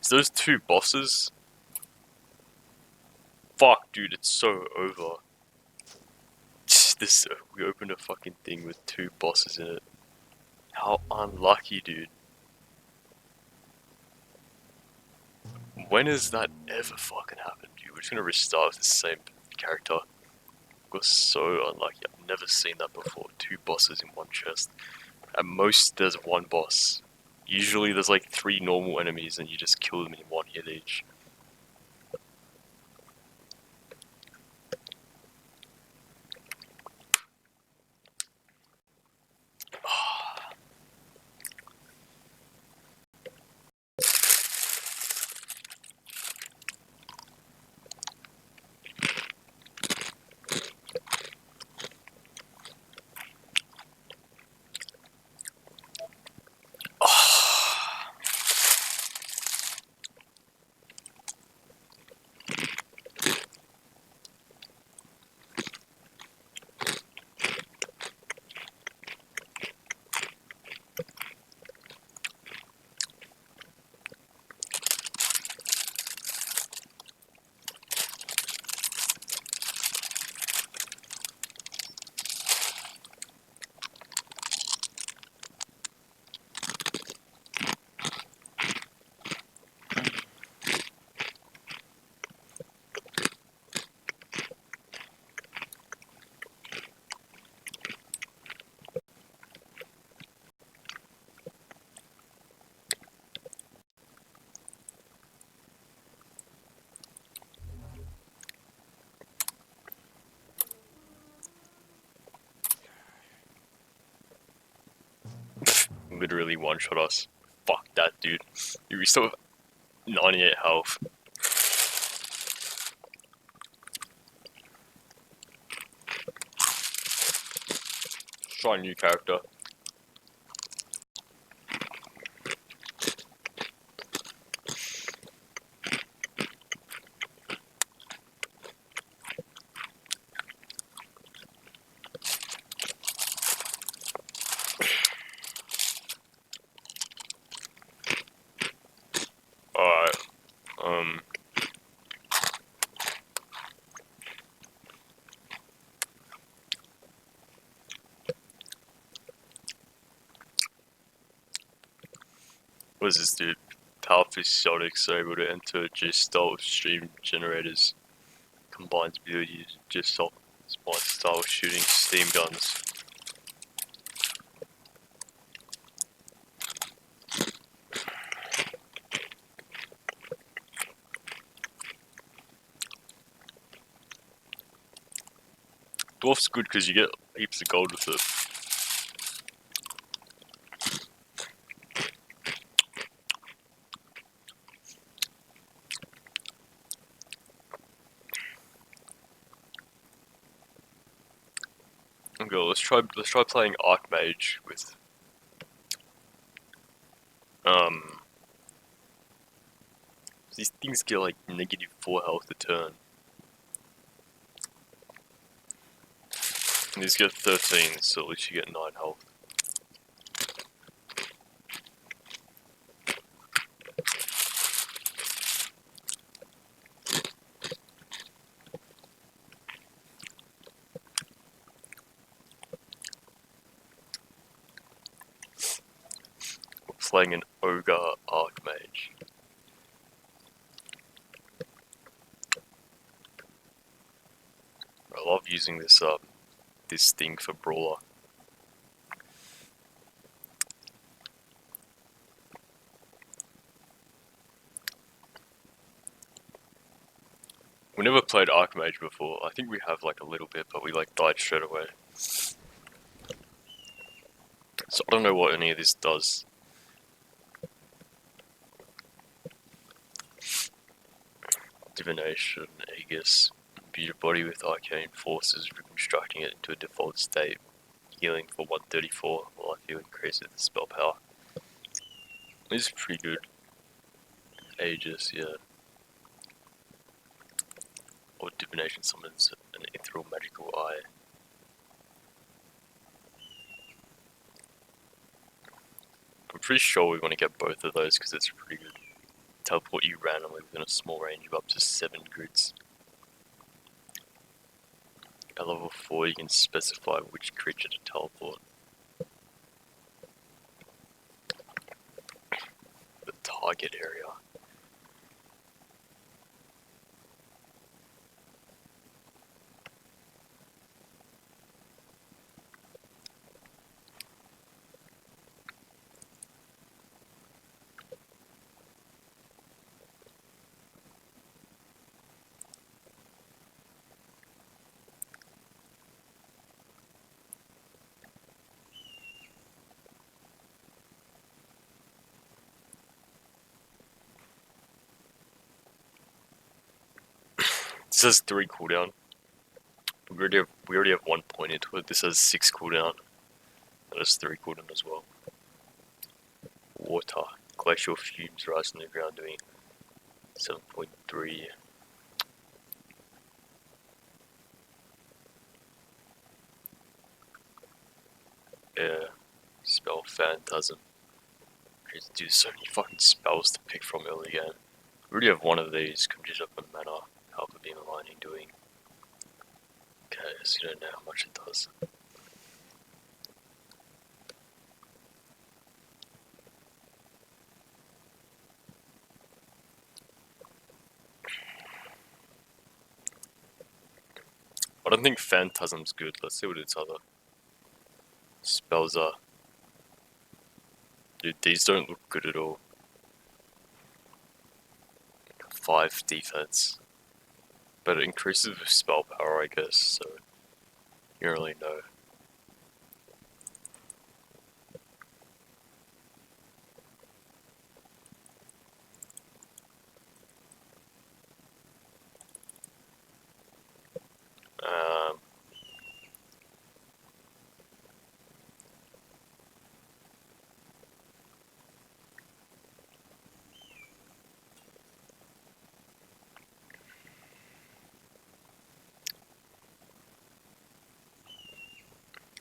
Is those 2 bosses? Fuck, dude, it's so over. This, we opened a fucking thing with 2 bosses in it. How unlucky, dude. When has that ever fucking happened, dude? We're just gonna restart with the same character. We're so unlucky. I've never seen that before. 2 bosses in one chest. At most, there's 1 boss. Usually, there's like 3 normal enemies, and you just kill them in 1 hit each. Literally one-shot us. Fuck that, dude. We still have 98 health. Try a new character. Alright. What is this, dude? Powerful exotics are able to enter G-style stream generators. Combines ability to G-style style shooting steam guns. Dwarf's good because you get heaps of gold with it. Okay, let's try playing Archmage with these things get like -4 health a turn. And these get 13, so at least you get 9 health. playing an ogre archmage. I love using this this thing for brawler. We never played archmage before. I think we have like a little bit, but we like died straight away. So I don't know what any of this does. Divination, Aegis. Imbue your body with arcane forces, reconstructing it into a default state. Healing for 134, while life heal increases the spell power. This is pretty good. Aegis, yeah. Or divination summons an ethereal magical eye. I'm pretty sure we want to get both of those because it's pretty good. Teleport you randomly within a small range of up to 7 grids. At level 4 you can specify which creature to teleport. The target area. This has 3 cooldown. We already have 1 point into it. This has 6 cooldown. That has 3 cooldown as well. Water. Glacial fumes rise from the ground doing 7.3. Air. Spell Phantasm. Dude, so many fucking spells to pick from early game. We already have one of these. Conjures up a mana. Alpha Beam Aligning doing. Okay, so you don't know how much it does. I don't think Phantasm's good. Let's see what its other spells are. Dude, these don't look good at all. 5 defense. But it increases with spell power, I guess, so you don't really know.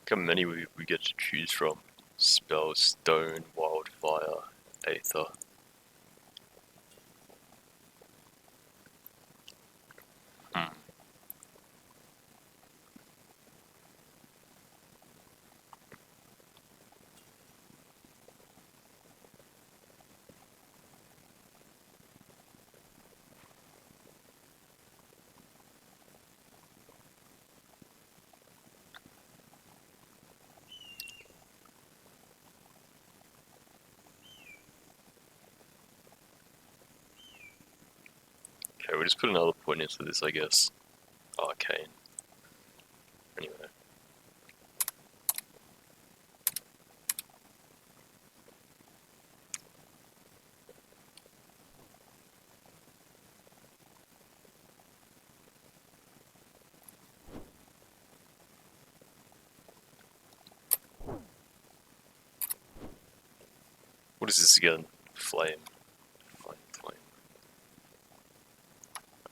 Look how many we get to choose from. Spell, Stone, Wildfire, Aether. Okay, we'll just put another point into this, I guess. Arcane. Anyway. What is this again? Flame. Flame.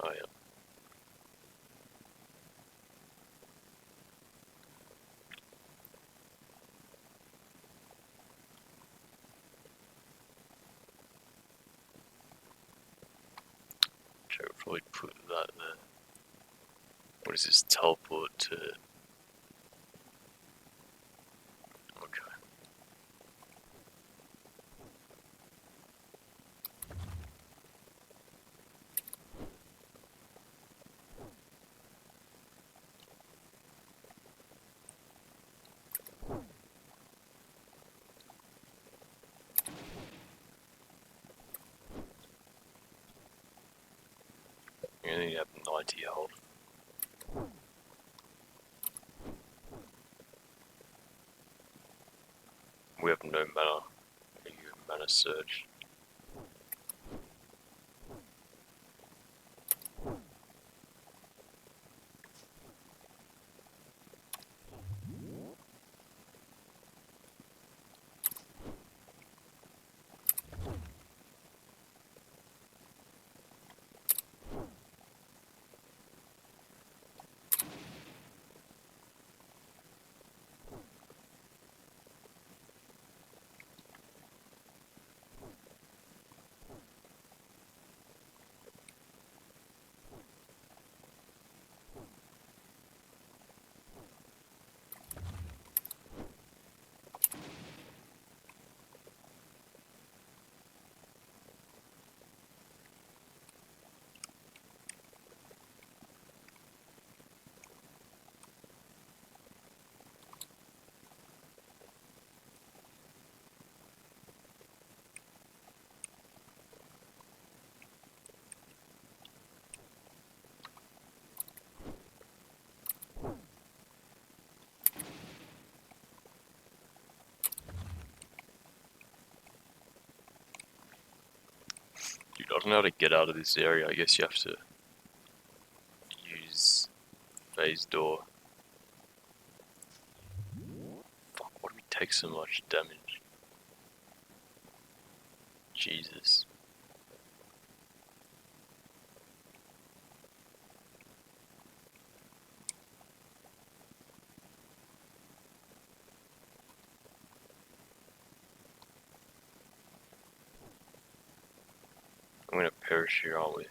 Oh yeah. Okay, we'll probably put that there. What is this? Teleport to... Okay. only have 90 health. We have no mana. You mana surge. Dude, I don't know how to get out of this area. I guess you have to use phase door. Fuck, why do we take so much damage? Jesus. I'm gonna perish here, aren't we?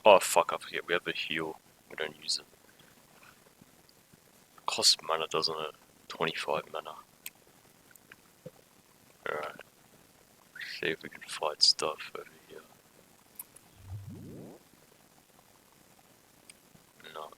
Oh fuck, I forget, we have a heal. We don't use it. Costs mana, doesn't it? 25 mana. Alright. See if we can fight stuff over here. No.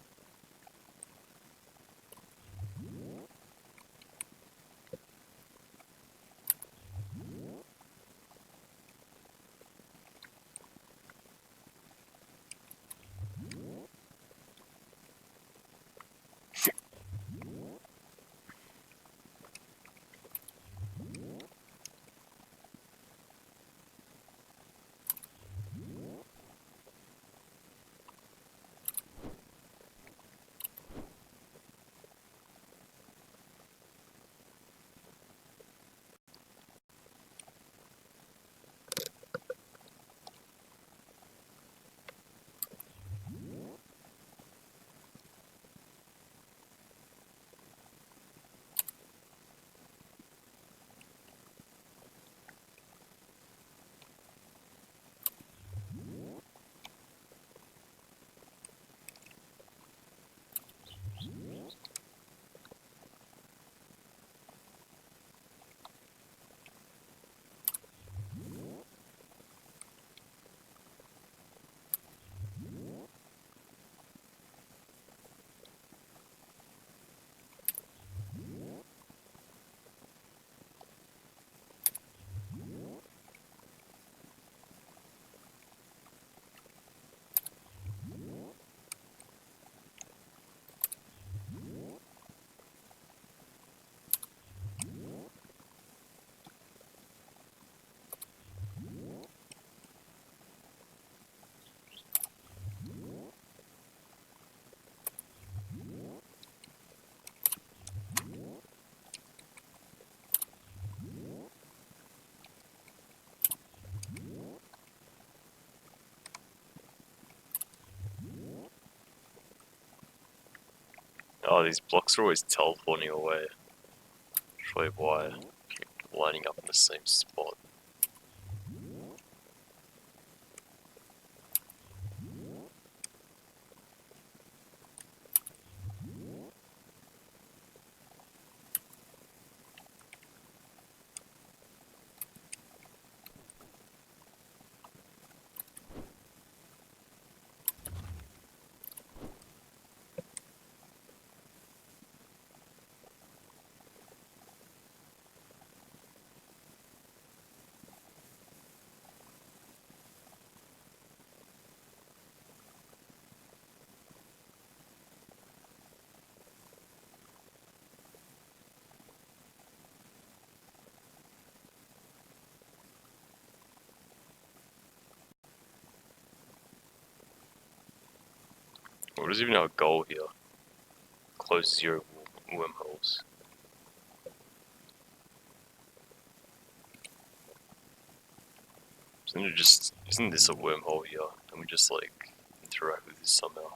Oh, these blocks are always teleporting away. Probably why I keep lining up in the same spot. What is even our goal here? Close 0 wormholes. Isn't this a wormhole here? And we just like interact with this somehow.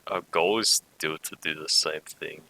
Our goal is still to do the same thing.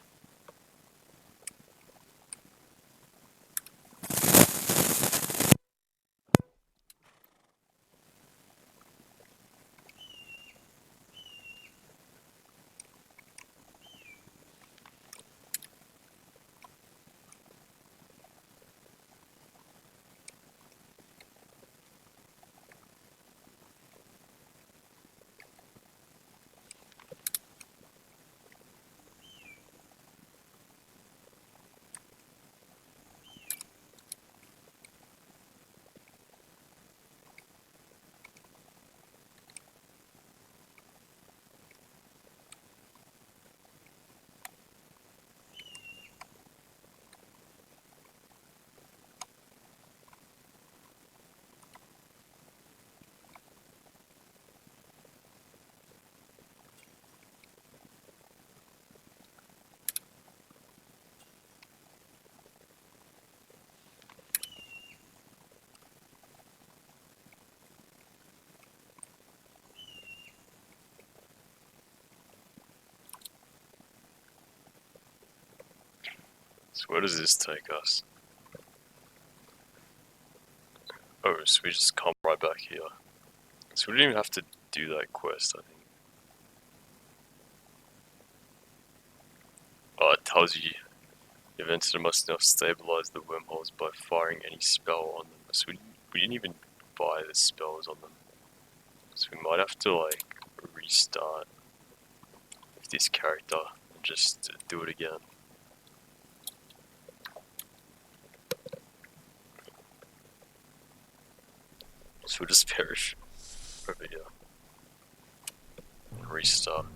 So where does this take us? Oh, so we just come right back here. So we didn't even have to do that quest, I think. Oh, it tells you the inventor must now stabilize the wormholes by firing any spell on them. So we didn't even buy the spells on them. So we might have to like restart with this character and just do it again. So we'll just perish over here and restart.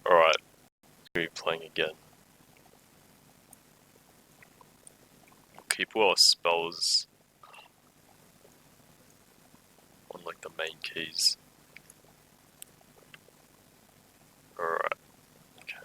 Alright, we'll be playing again. We'll keep all our spells on like the main keys. Alright. Okay.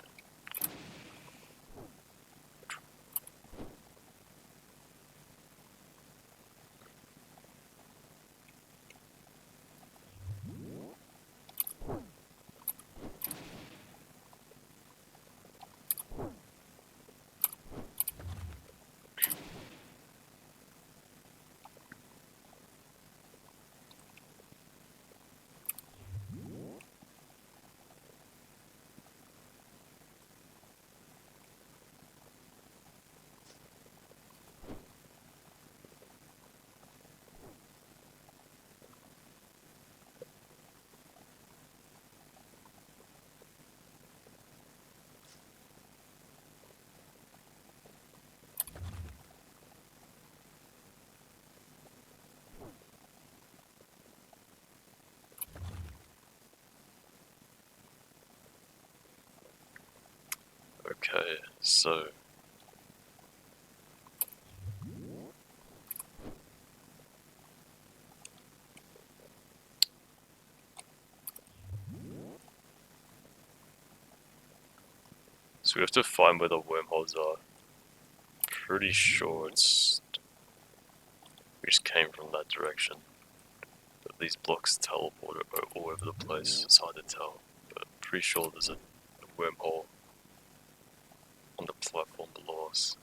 Okay, so we have to find where the wormholes are. Pretty sure it's we just came from that direction. But these blocks teleport all over the place. It's hard to tell, but pretty sure there's a wormhole on the platform below us.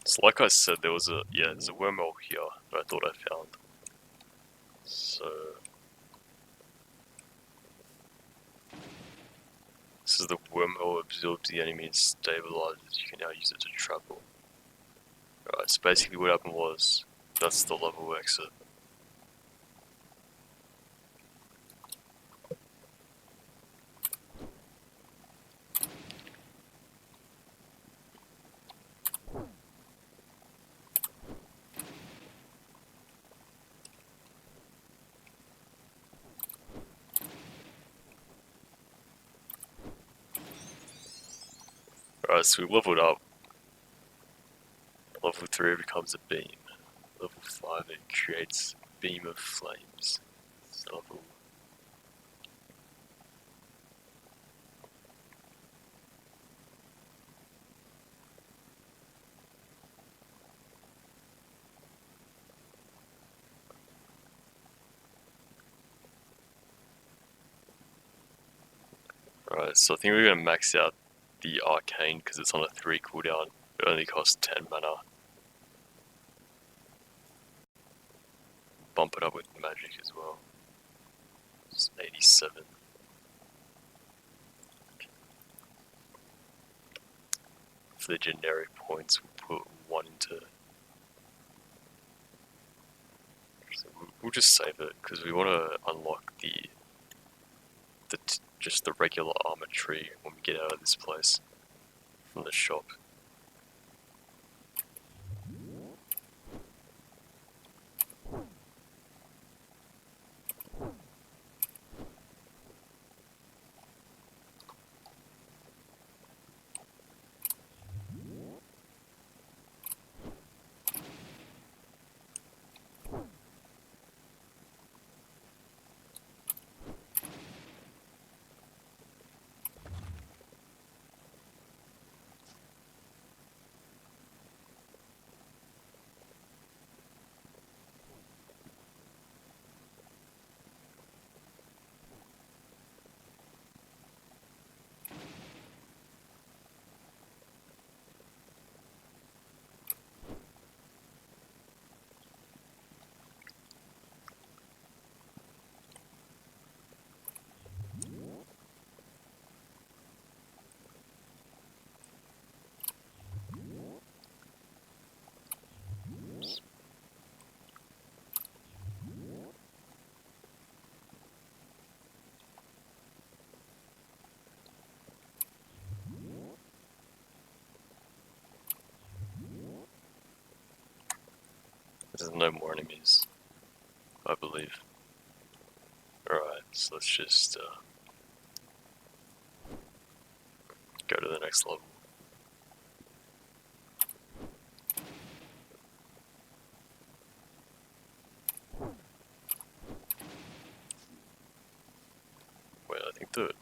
So like I said, there's a wormhole here that I thought I found. So this is the wormhole absorbs the enemy and stabilizes. You can now use it to travel. Alright, so basically what happened was that's the level exit. Alright, so we leveled up. Level 3 becomes a beam. Level 5 it creates a beam of flames. Level Alright, so I think we're gonna max out the arcane because it's on a 3 cooldown. It only costs 10 mana. Bump it up with magic as well. It's 87. For the generic points, we'll put 1 into. So we'll just save it because we want to unlock just the regular armor tree when we get out of this place from the shop. There's no more enemies, I believe. Alright, so let's just go to the next level. Wait, I think the...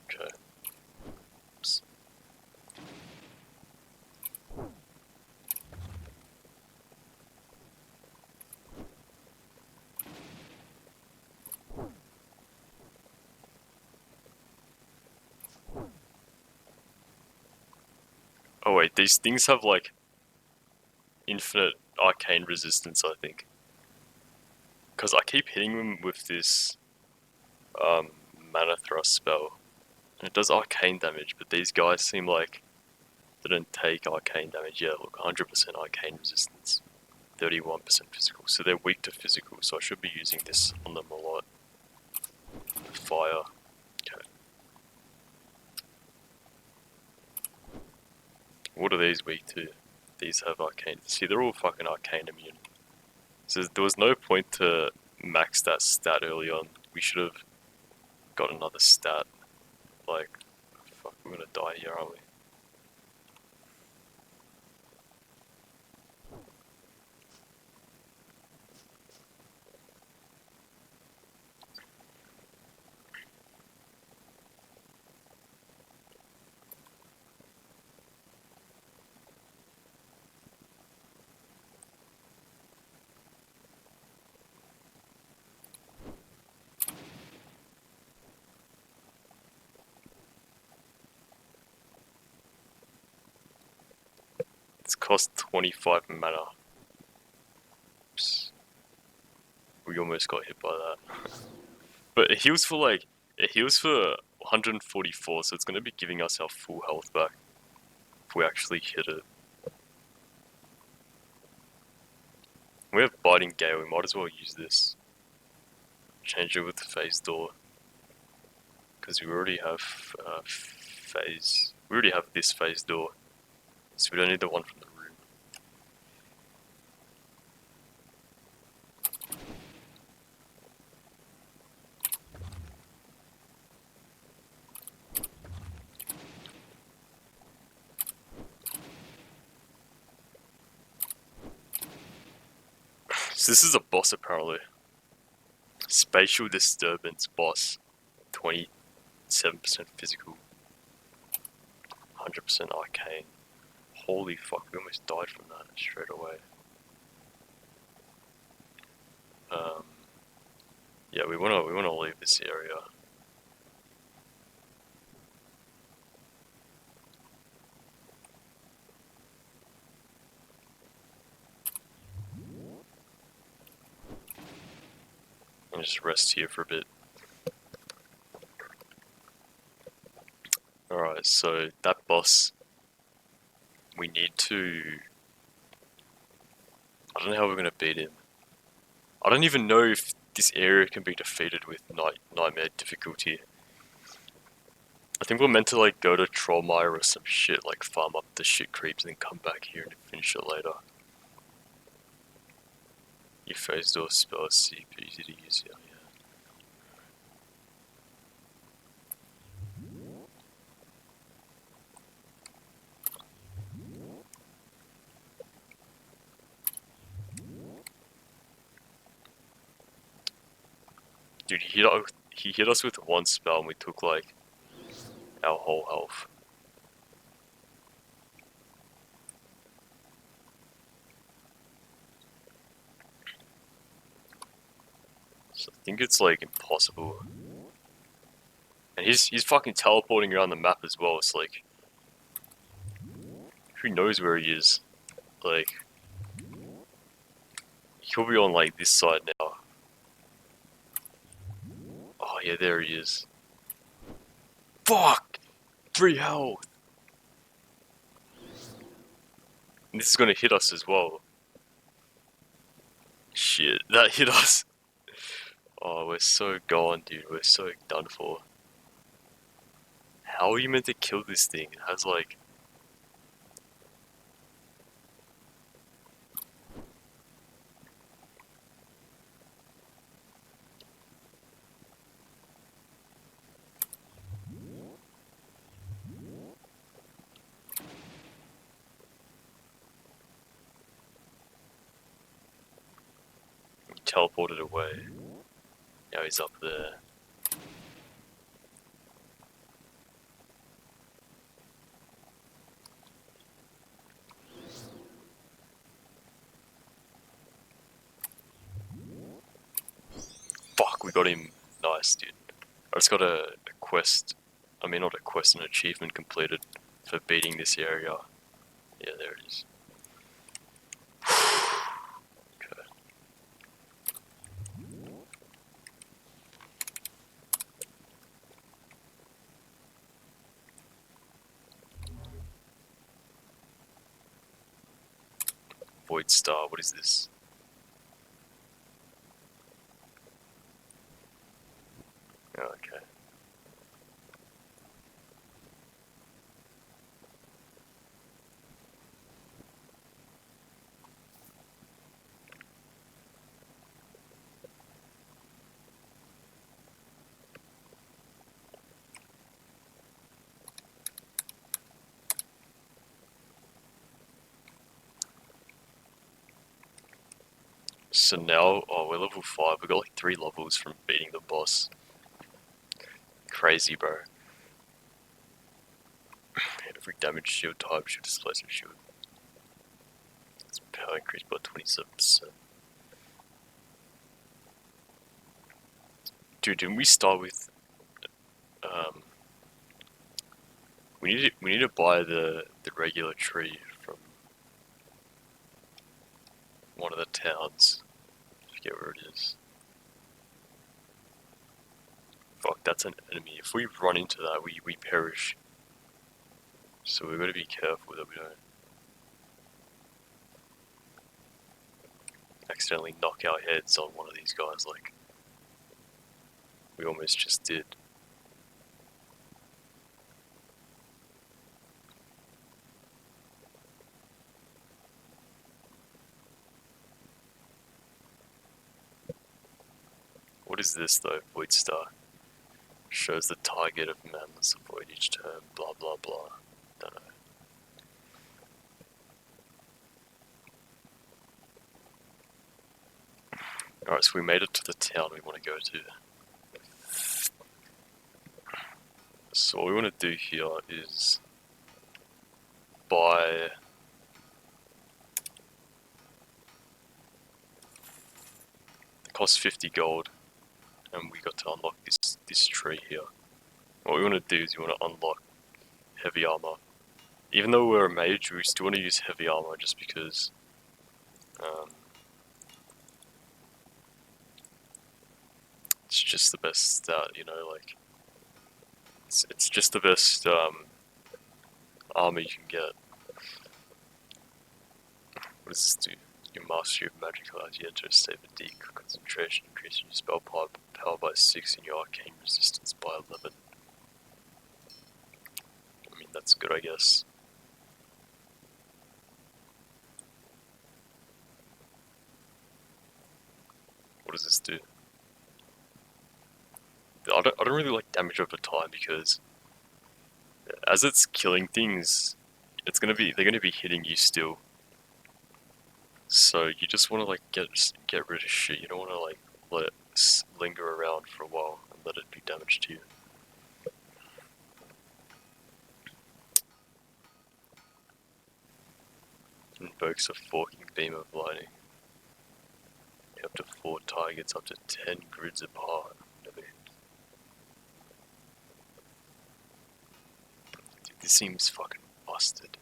Okay. Oops. Oh wait, these things have like infinite arcane resistance, I think. Because I keep hitting them with this mana thrust spell. And it does arcane damage, but these guys seem like they don't take arcane damage. Yeah, look, 100% arcane resistance. 31% physical. So they're weak to physical, so I should be using this on them a lot. Fire. Okay. What are these weak to? These have arcane. See, they're all fucking arcane immune. So there was no point to max that stat early on. We should have got another stat. Like, fuck, we're gonna die here, aren't we? It's cost 25 mana. Oops. We almost got hit by that. But it heals for 144, so it's gonna be giving us our full health back if we actually hit it. We have Biting Gale, we might as well use this. Change it with the phase door. Because we already have phase. We already have this phase door. So we don't need the one from the room. So this is a boss apparently. Spatial Disturbance boss. 27% physical. 100% arcane. Holy fuck, we almost died from that straight away. Yeah, we wanna leave this area. And just rest here for a bit. Alright, so that boss, we need to... I don't know how we're gonna beat him. I don't even know if this area can be defeated with nightmare difficulty. I think we're meant to like go to Trollmire or some shit, like farm up the shit creeps and then come back here and finish it later. Your phase door spell is super easy to use here, yeah. Dude, he hit us with one spell and we took like our whole health. So I think it's like impossible. And he's fucking teleporting around the map as well, it's like... Who knows where he is? Like... He'll be on like this side now. Oh yeah, there he is. Fuck! 3 health! And this is gonna hit us as well. Shit, that hit us. Oh, we're so gone, dude. We're so done for. How are you meant to kill this thing? It has like... teleported away. Now he's up there. Fuck, we got him. Nice, dude. I just got a quest. I mean, not a quest, an achievement completed for beating this area. Yeah, there it is. Okay. Void Star, what is this? Oh, okay. So now, oh, we're level 5. We got like 3 levels from beating the boss. Crazy, bro. And every damage shield type should displacer shield. Its power increased by 27%. Dude, didn't we start with we need to buy the regular tree from one of the towns. I forget where it is. Fuck, that's an enemy. If we run into that, we perish. So we've got to be careful that we don't accidentally knock our heads on one of these guys like we almost just did. What is this though? Void Star. Shows the target of madness avoid each turn, blah blah blah. Don't know. Alright, so we made it to the town we want to go to. So what we want to do here is buy it costs 50 gold and we got to unlock this tree here. What we want to do is we want to unlock heavy armor. Even though we're a mage, we still want to use heavy armor just because it's just the best stat, you know, like it's just the best armor you can get. What does this do? Your mastery of magic allows you to enter a state of deep concentration, increasing your spell power by 6 and your arcane resistance by 11. I mean, that's good, I guess. What does this do? I don't really like damage over time because as it's killing things, they're gonna be hitting you still. So you just want to like get rid of shit. You don't want to like let it linger around for a while and let it do damage to you. Invokes a forking beam of lightning. Up to 4 targets, up to 10 grids apart. Dude, this seems fucking busted.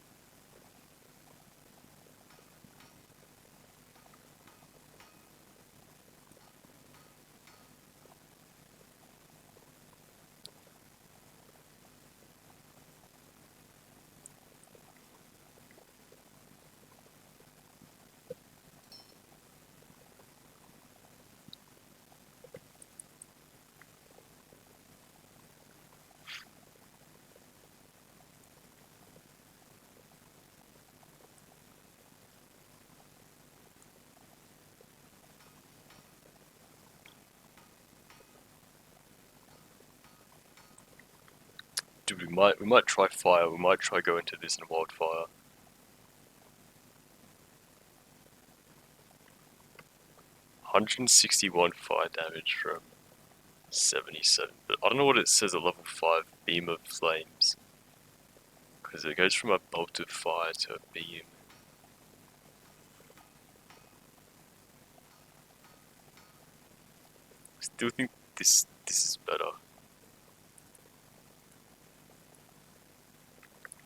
Actually, we might try fire. We might try go into this in wildfire. 161 fire damage from 77, but I don't know what it says at level 5 beam of flames, because it goes from a bolt of fire to a beam. Still think this is better.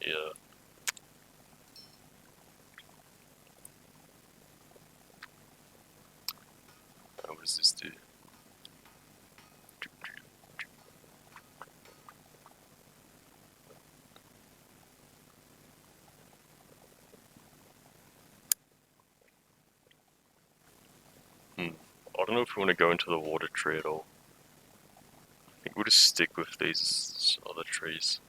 Yeah. What does this do? I don't know if we want to go into the water tree at all. I think we'll just stick with these other trees.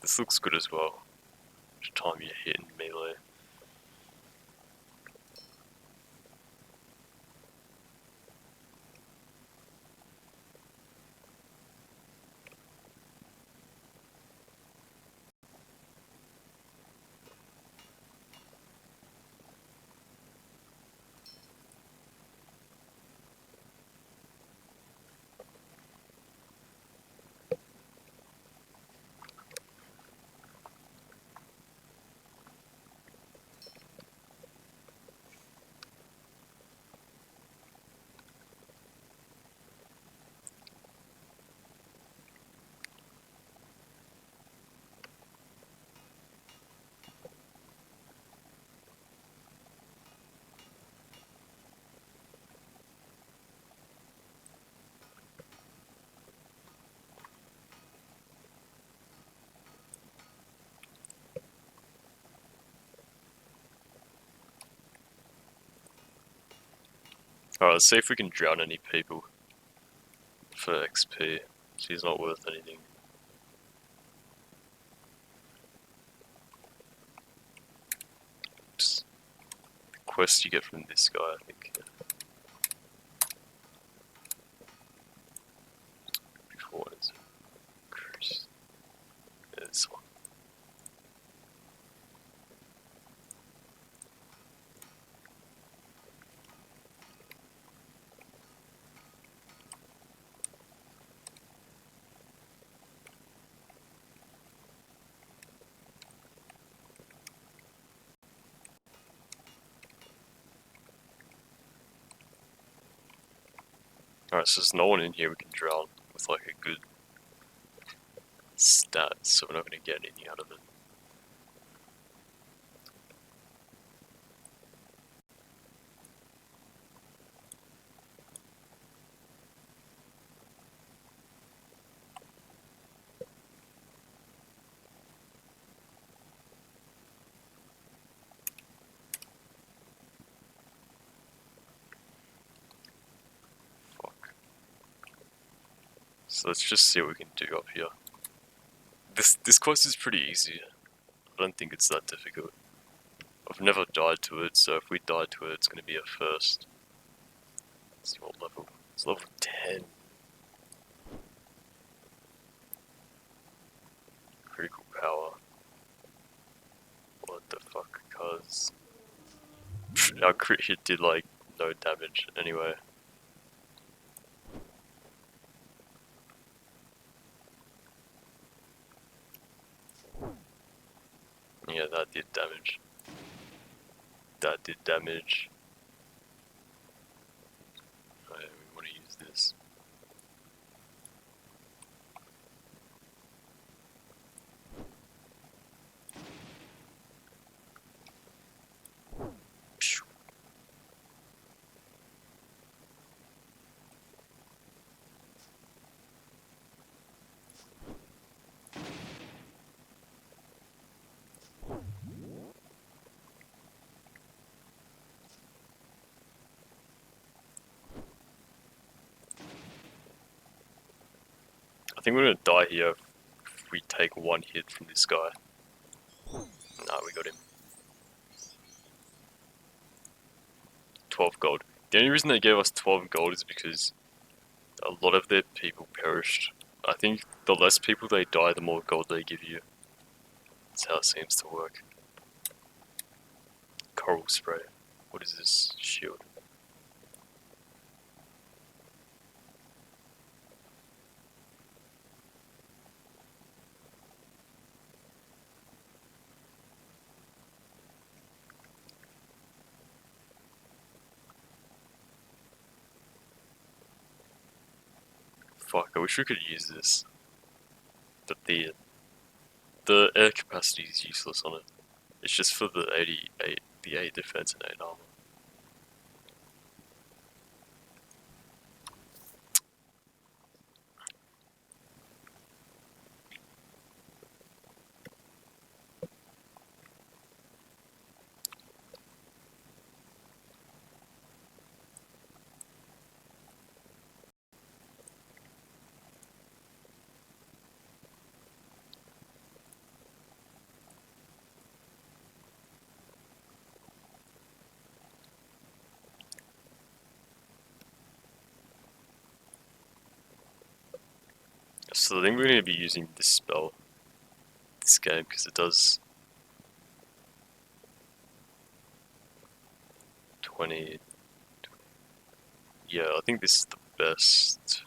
This looks good as well. Each time you hit in melee. Alright, let's see if we can drown any people for XP. She's not worth anything. Just the quest you get from this guy, I think. Before what is it? Yeah, this one. Alright, so there's no one in here we can drown with like a good stat, so we're not going to get anything out of it. Fuck. So let's just see what we can do up here. This quest is pretty easy. I don't think it's that difficult. I've never died to it, so if we die to it, it's going to be a first. Let's see what level. It's level 10. Critical power. What the fuck, cuz... Our crit hit did like no damage anyway. Yeah, that did damage. That did damage. Alright, we want to use this. I think we're gonna die here if we take one hit from this guy. Nah, we got him. 12 gold. The only reason they gave us 12 gold is because a lot of their people perished. I think the less people they die, the more gold they give you. That's how it seems to work. Coral spray. What is this? Shield. Fuck, I wish we could use this. But the air capacity is useless on it. It's just for the 88, the 8 defense and 8 armor. So I think we're going to be using this spell this game because it does 20. Yeah, I think this is the best.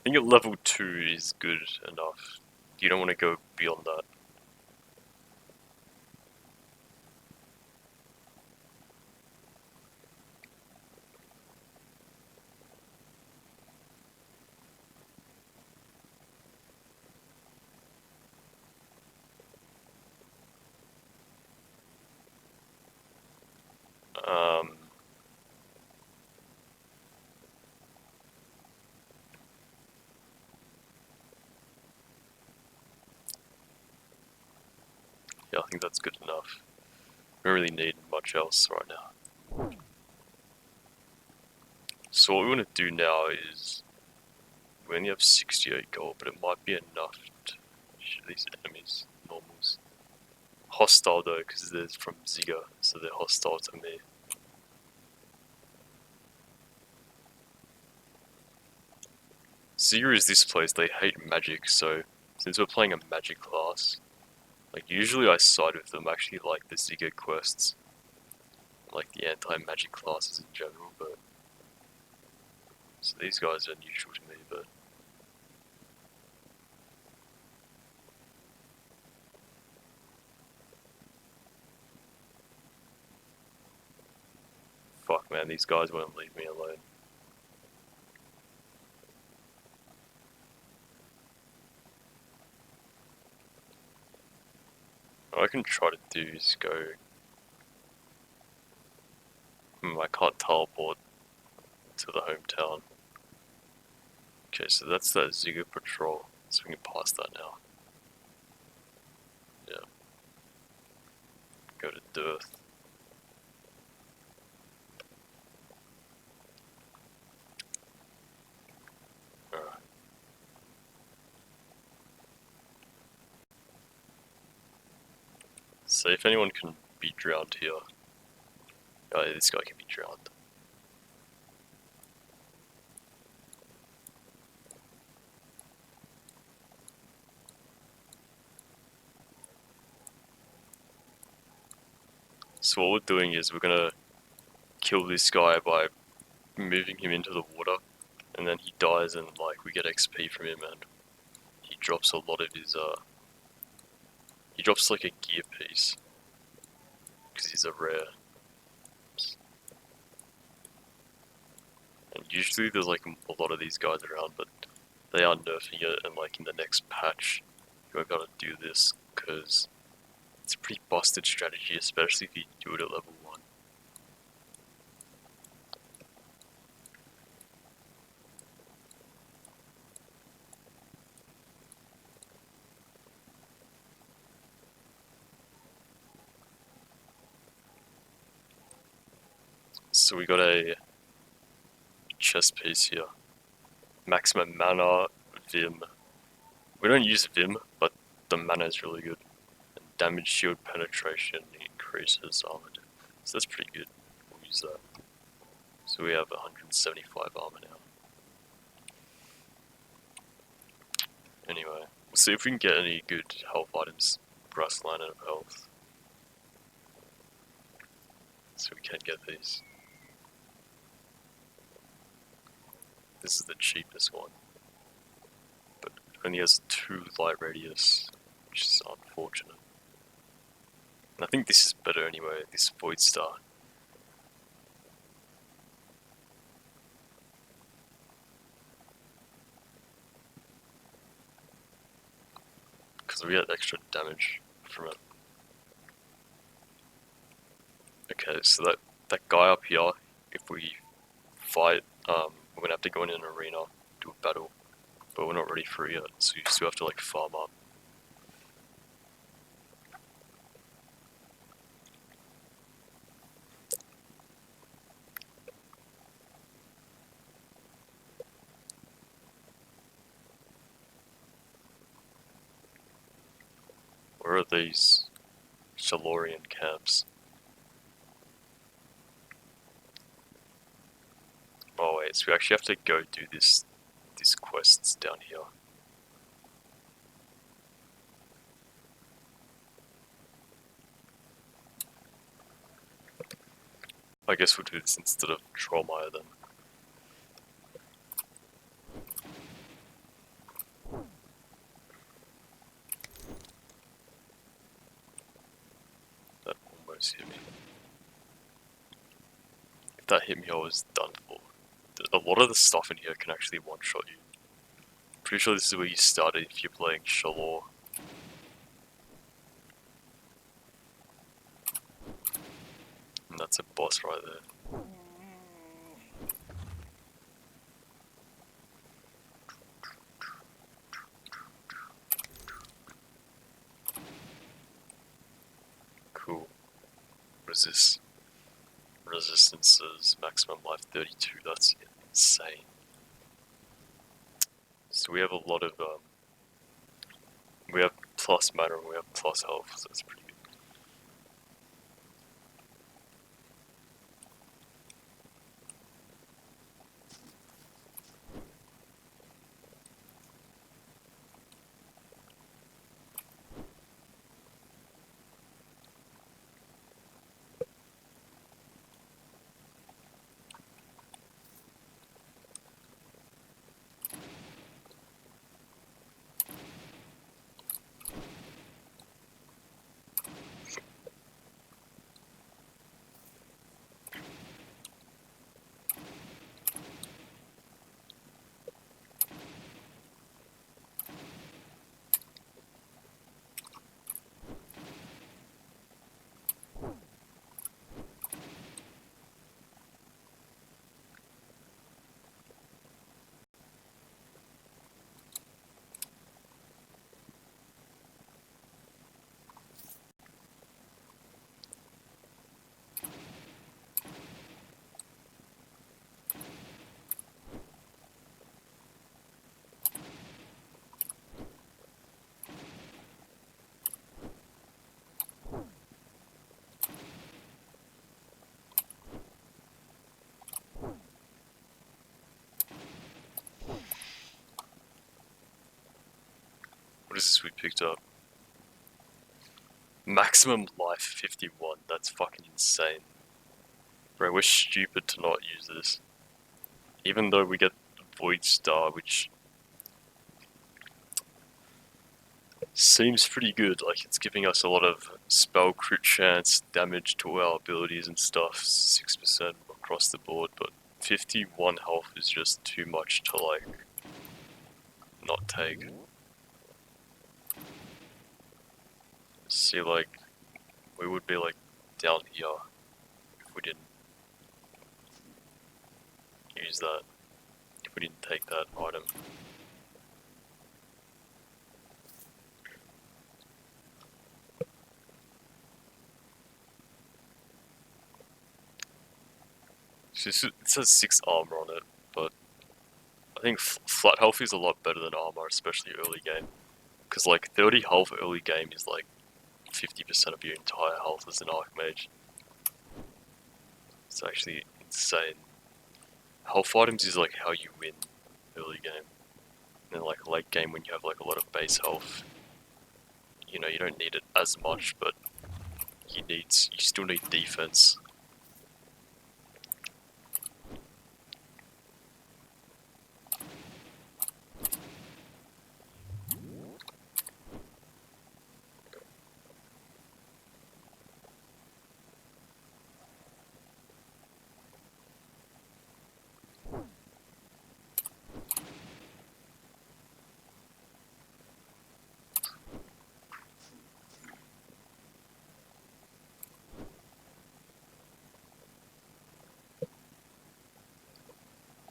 I think at level 2 is good enough. You don't want to go beyond that. Um, yeah, I think that's good enough. We don't really need much else right now. So what we want to do now is we only have 68 gold, but it might be enough to shoot these enemies, normals. Hostile though, because they're from Ziga, so they're hostile to me. Ziga is this place, they hate magic, so since we're playing a magic class, like usually I side with them. I actually like the Ziga quests, like the anti-magic classes in general, but so these guys are neutral to me, but fuck man, these guys won't leave me alone. What I can try to do is go... I can't teleport to the hometown. Okay, so that's that Ziga patrol, so we can pass that now. Yeah. Go to Dirth. Alright. So if anyone can be drowned here... Oh, yeah, this guy can be drowned. So what we're doing is we're gonna kill this guy by moving him into the water, and then he dies and like we get XP from him, and he drops a lot of his he drops like a gear piece because he's a rare. And usually there's like a lot of these guys around, but they are nerfing it, and like in the next patch you won't be able to do this because it's a pretty busted strategy, especially if you do it at level 1. So we got a chest piece here. Maximum mana, Vim. We don't use Vim, but the mana is really good. And damage shield penetration increases armor. So that's pretty good. We'll use that. So we have 175 armor now. Anyway, we'll see if we can get any good health items. Brass lantern of health. So we can get these. This is the cheapest one. But it only has 2 light radius, which is unfortunate. And I think this is better anyway, this Void Star. Because we get extra damage from it. Okay, so that guy up here, if we fight, we're gonna have to go in an arena, do a battle. But we're not ready for it yet, so you still have to like farm up. Where are these Shalorian camps? Oh wait, so we actually have to go do these quests down here. I guess we'll do this instead of Trollmeyer then. That almost hit me. If that hit me, I was done for. A lot of the stuff in here can actually one-shot you. Pretty sure this is where you started if you're playing Shalor. And that's a boss right there. Cool. What is this? Resistances, maximum life 32, that's insane. So we have a lot of, we have plus mana and we have plus health, so that's pretty good. What is this we picked up? Maximum life 51, that's fucking insane. Bro, we're stupid to not use this. Even though we get the Void Star, which seems pretty good, like it's giving us a lot of spell crit chance, damage to our abilities and stuff, 6% across the board, but 51 health is just too much to like, not take. See, like, we would be like down here if we didn't use that, if we didn't take that item. It says 6 armor on it, but I think flat health is a lot better than armor, especially early game. Because like 30 health early game is like 50% of your entire health as an Archmage. It's actually insane. Health items is like how you win early game. And then like late game when you have like a lot of base health, you know, you don't need it as much, but you still need defense.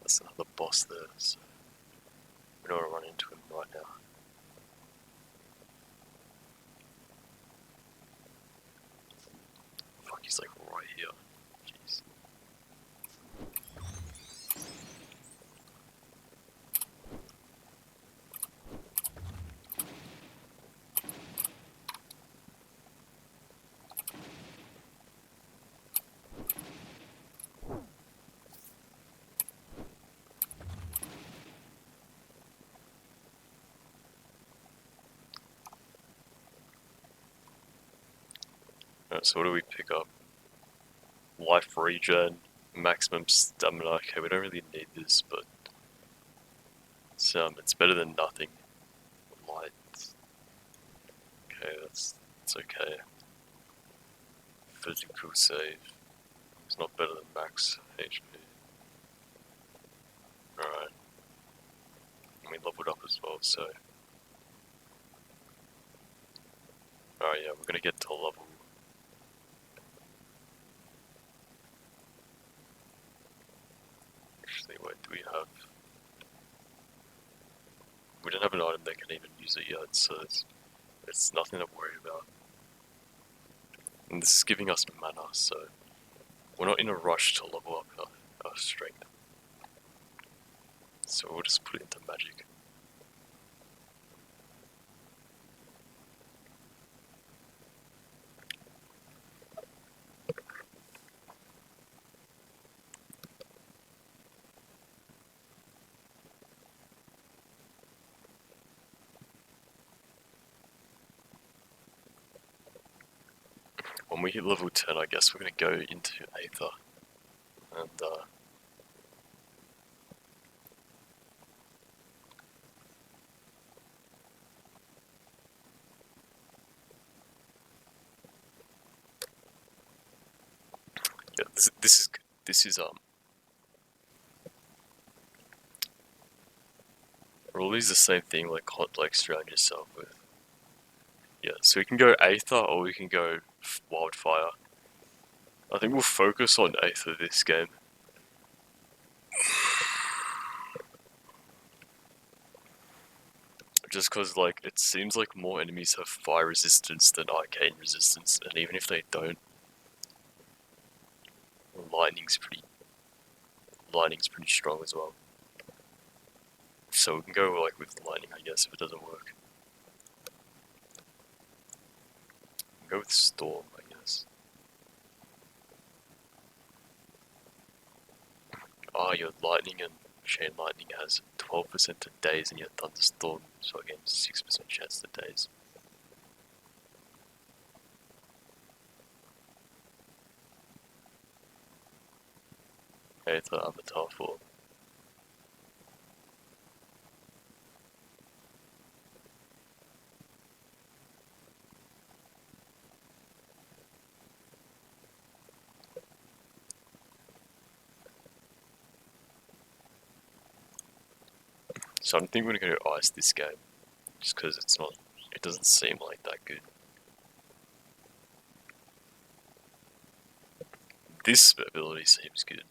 There's another boss there, so we don't want to run into him right now. Fuck, he's like right here. Jeez. Alright, so what do we pick up? Life regen, maximum stamina. Okay, we don't really need this, but it's better than nothing. Light. Okay, it's okay. Physical save. It's not better than max HP. Alright. And we leveled up as well, so. Alright, yeah, we're gonna get to level. Actually, wait, do we have. We don't have an item that can even use it yet, so it's nothing to worry about. And this is giving us mana, so we're not in a rush to level up our strength. So we'll just put it into magic. When we hit level 10, I guess we're gonna go into Aether. And, yeah, this is good. This is, Rolly's the same thing, like surround yourself with. Yeah, so we can go Aether or we can go Wildfire. I think we'll focus on Aether this game. Just cause like, it seems like more enemies have fire resistance than arcane resistance, and even if they don't, lightning's pretty strong as well. So we can go like with lightning, I guess, if it doesn't work. We can go with storm, I guess. Your lightning and chain lightning has 12% to daze, and your thunderstorm, so again, 6% chance to daze. Aether Avatar 4. So I don't think we're gonna go ice this game, just because it doesn't seem like that good. This ability seems good.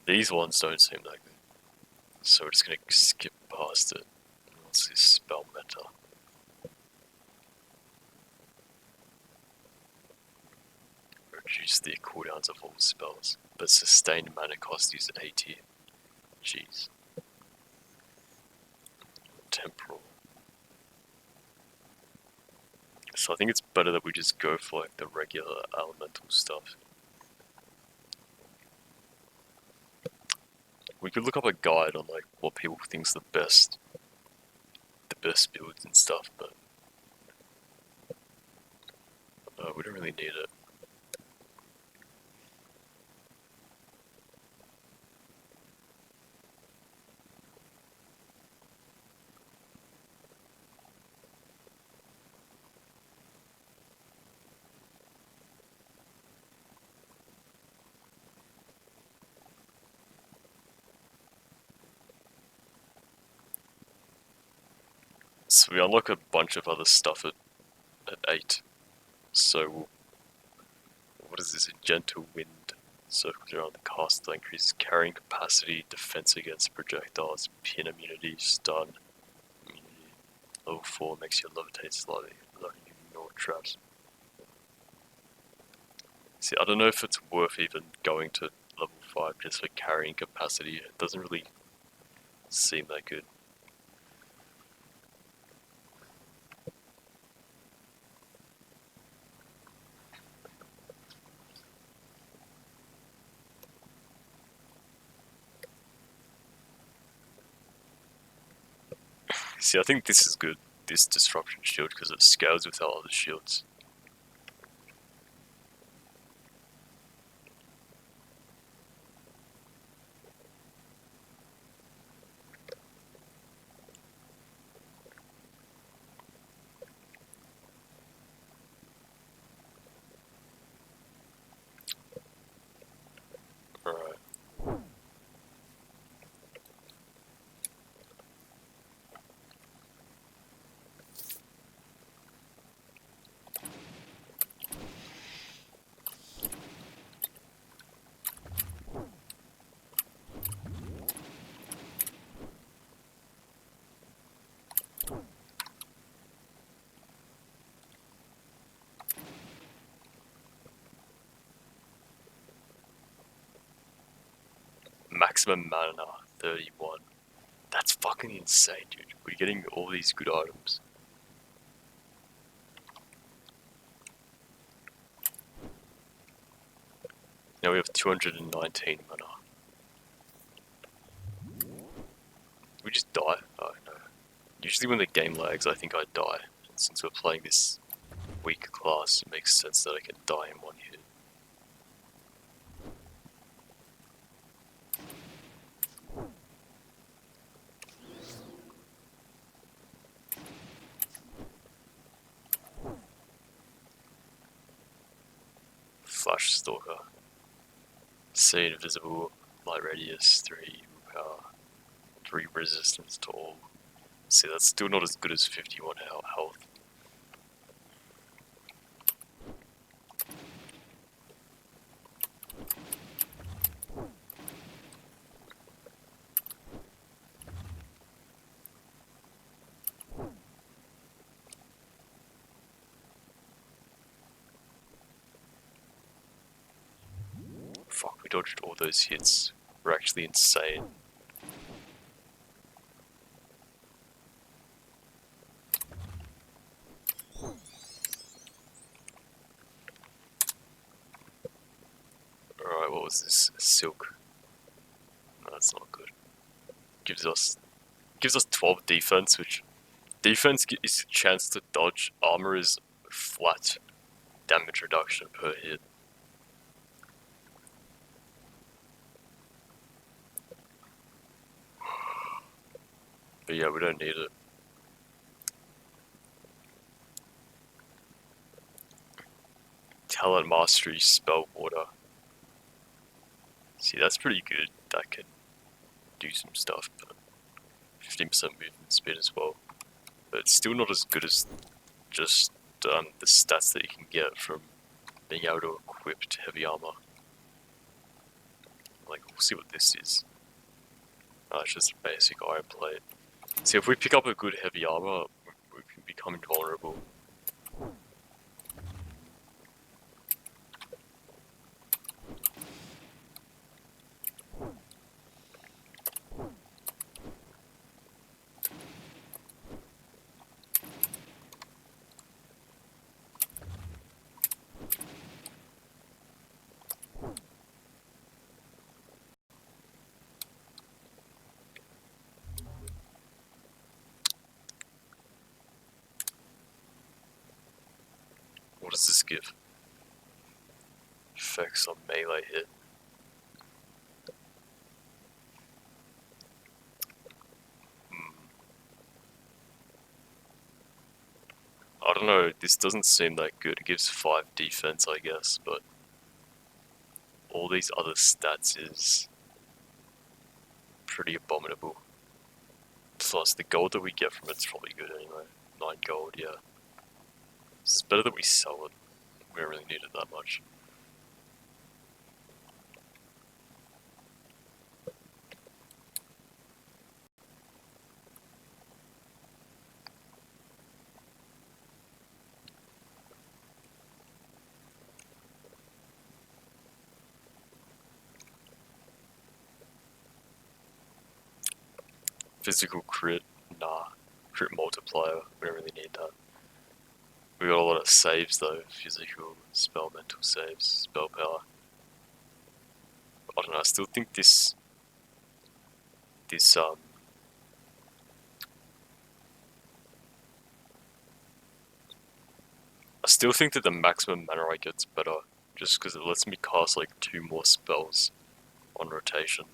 These ones don't seem that good. So we're just gonna skip past it. What's this spell meta? Reduce the cooldowns of all spells, but sustained mana cost is 80. Jeez. Temporal. So I think it's better that we just go for like the regular elemental stuff. We could look up a guide on like what people think's the best builds and stuff, but we don't really need it. So we unlock a bunch of other stuff at 8. So what is this? A gentle wind circles around the caster, increases carrying capacity, defense against projectiles, pin immunity, stun immunity. Level 4 makes you levitate slightly, allowing you to ignore traps. See, I don't know if it's worth even going to level 5 just for carrying capacity. It doesn't really seem that good. See, I think this is good, this disruption shield, because it scales with our other shields. Alright. Maximum mana, 31. That's fucking insane, dude. We're getting all these good items. Now we have 219 mana. We just die? Oh no. Usually when the game lags, I think I die. And since we're playing this weak class, it makes sense that I can die in one hit. Flash Stalker. See invisible, light radius, 3 power, 3 resistance to all. See, that's still not as good as 51 health. Fuck, we dodged all those hits. We're actually insane. Alright, what was this? Silk. No, that's not good. Gives us 12 defense, which defense is a chance to dodge. Armor is flat damage reduction per hit. But yeah, we don't need it. Talent Mastery Spell Water. See, that's pretty good. That can do some stuff, but 15% movement speed as well. But it's still not as good as just the stats that you can get from being able to equip heavy armor. Like, we'll see what this is. It's just a basic iron plate. See, if we pick up a good heavy armor, we can become invulnerable. What does this give? Effects on melee hit. I don't know, this doesn't seem that good. It gives 5 defense, I guess, but all these other stats is pretty abominable. Plus, the gold that we get from it's probably good anyway. 9 gold, yeah. It's better that we sell it. We don't really need it that much. Physical crit, nah. Crit multiplier, we don't really need that. We got a lot of saves though, physical, spell, mental saves, spell power. I don't know, I still think this I still think that the maximum mana I get's better, just because it lets me cast like 2 more spells on rotation.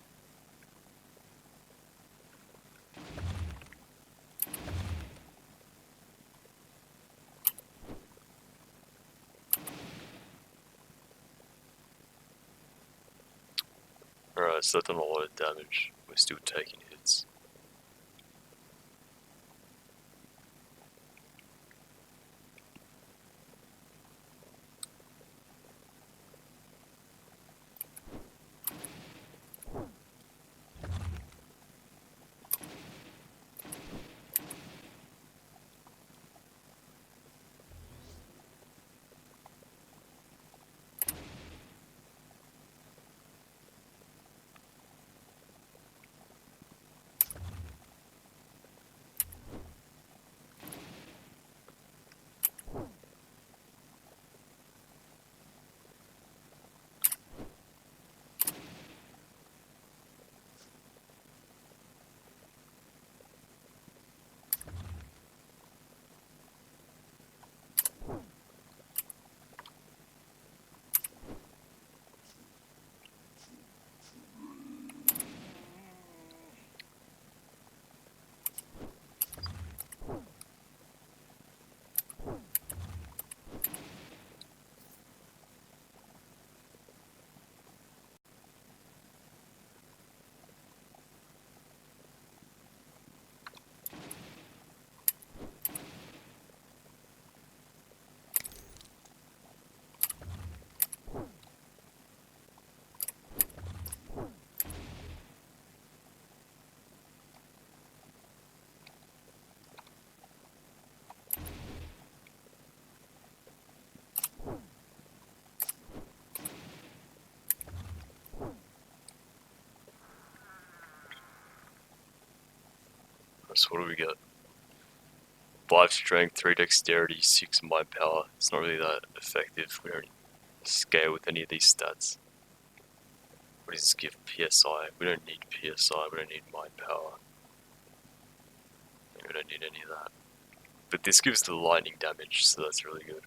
Alright, so that's done a lot of damage. We're still taking hits. So what do we get? 5 strength, 3 dexterity, 6 mind power. It's not really that effective. We don't scale with any of these stats. What does this give? PSI. We don't need PSI, we don't need mind power. We don't need any of that. But this gives the lightning damage, so that's really good.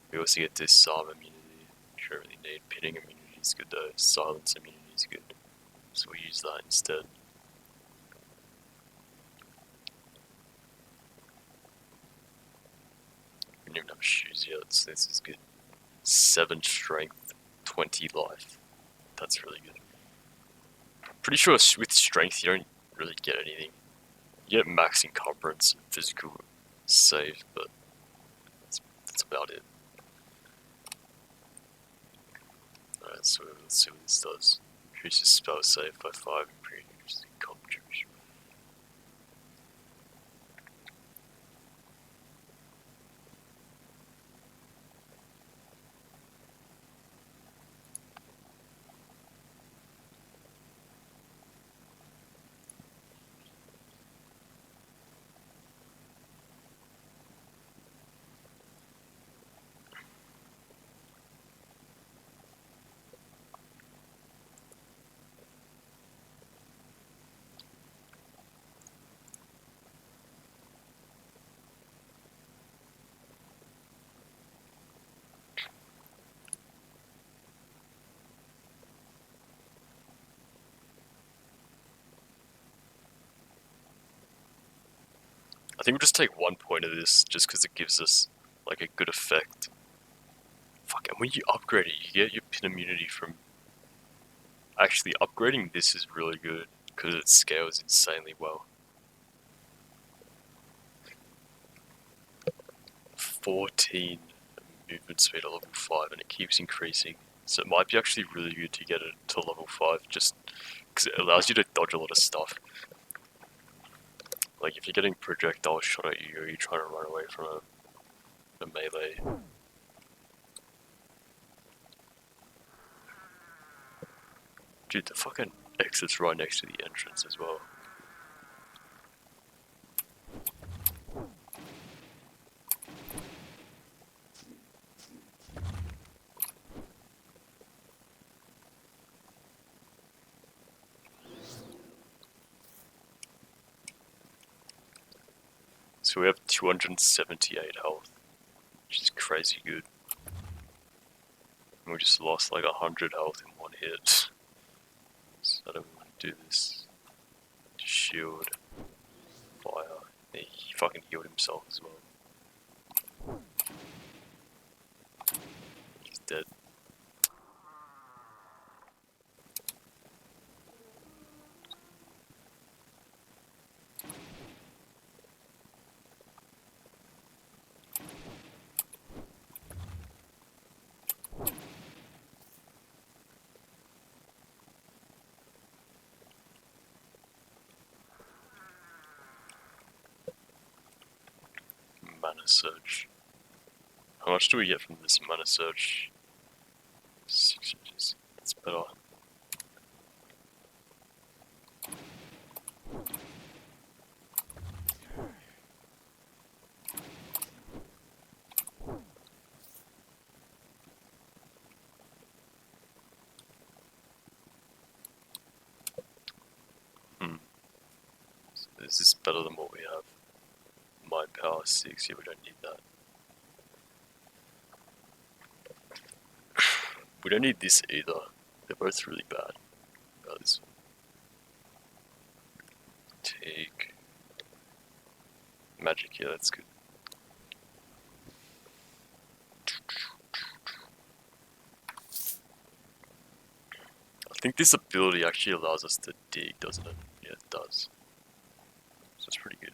We also get disarm immunity, which we don't really need. Pinning immunity is good though. Silence immunity is good. So we use that instead. We don't even have shoes yet, so this is good. 7 strength, 20 life. That's really good. Pretty sure with strength you don't really get anything. You get max encumbrance and physical save, but that's about it. Alright, so let's see what this does. Increases spell save by 5 and increases contribution. I think we'll just take 1 point of this just because it gives us like a good effect. Fuck, and when you upgrade it, you get your pin immunity from... Actually, upgrading this is really good because it scales insanely well. 14 movement speed at level 5 and it keeps increasing. So it might be actually really good to get it to level 5 just because it allows you to dodge a lot of stuff. Like if you're getting projectiles shot at you or you're trying to run away from a melee. Dude, the fucking exit's right next to the entrance as well. So we have 278 health, which is crazy good. And we just lost like 100 health in one hit. So I don't want to do this. Shield. Fire. Yeah, he fucking healed himself as well. He's dead. Mana Surge. How much do we get from this Mana Surge? 6 inches. That's better. So is this better than what we have? My power 6, yeah, we don't need that. We don't need this either. They're both really bad. This one. Take magic, yeah, that's good. I think this ability actually allows us to dig, doesn't it? Yeah, it does. So it's pretty good.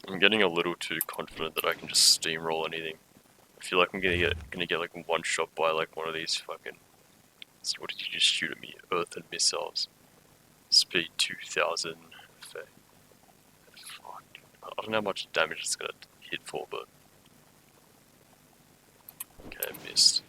I'm getting a little too confident that I can just steamroll anything. I feel like I'm gonna get like one shot by like one of these fucking... What did you just shoot at me? Earth and missiles. Speed 2000. Fuck. I don't know how much damage it's gonna hit for, but... Okay, I missed.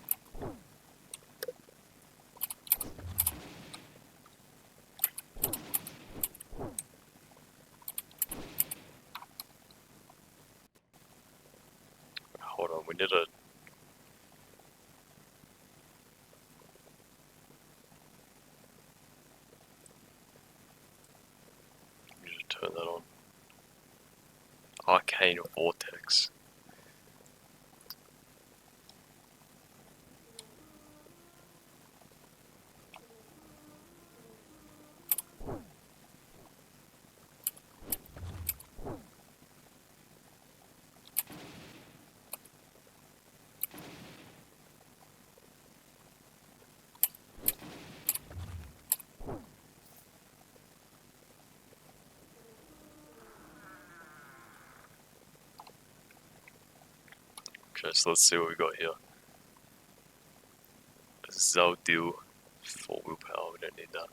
Hold on, we need to... turn that on. Arcane Vortex. Okay, so let's see what we got here. Zaldil, 4 willpower, we don't need that.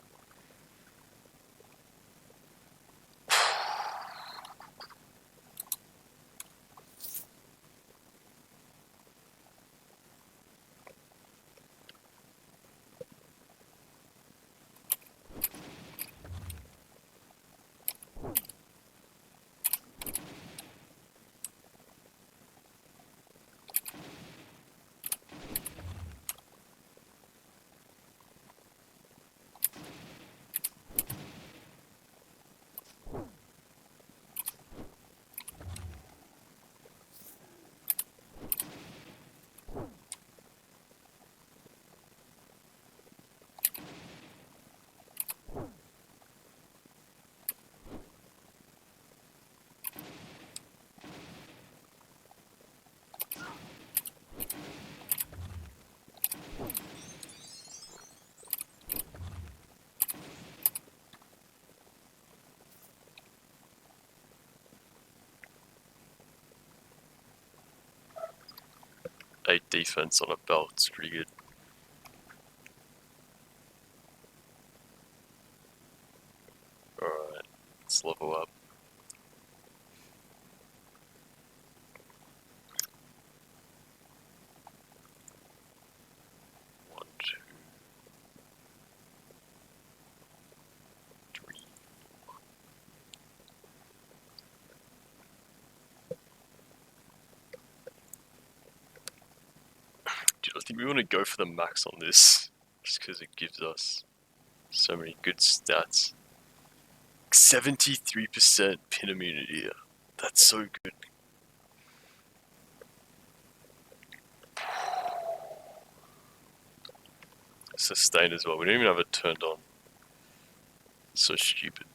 8 defense on a belt. It's pretty good. Alright, let's level up. One, two, three. Dude, I think we want to go for the max on this, just because it gives us so many good stats. 73% pin immunity. That's so good. Sustain as well. We don't even have it turned on. So stupid.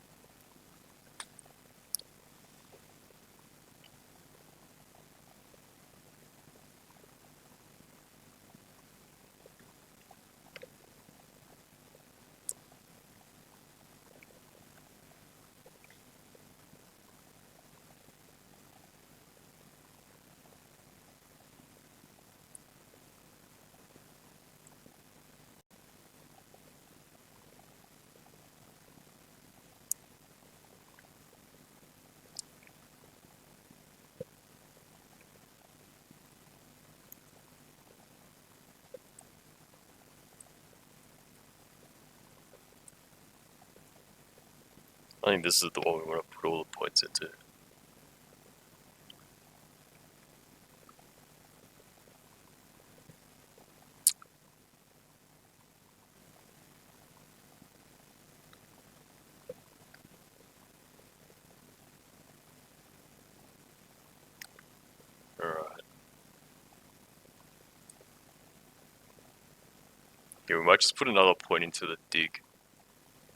I think this is the one we want to put all the points into. Alright. Yeah, we might just put another point into the dig.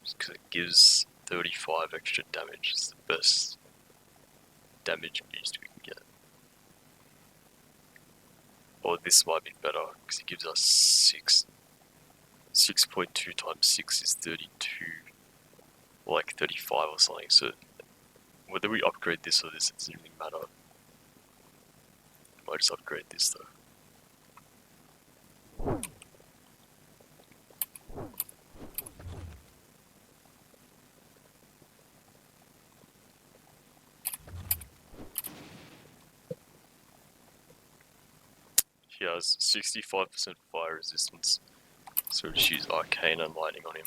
Just because it gives 35 extra damage. It's the best damage boost we can get. Or this might be better, because it gives us 6. 6.2 times 6 is 32. Or like 35 or something, so whether we upgrade this or this, it doesn't really matter. Might just upgrade this though. He has 65% fire resistance, so we'll just use Arcane and Lightning on him.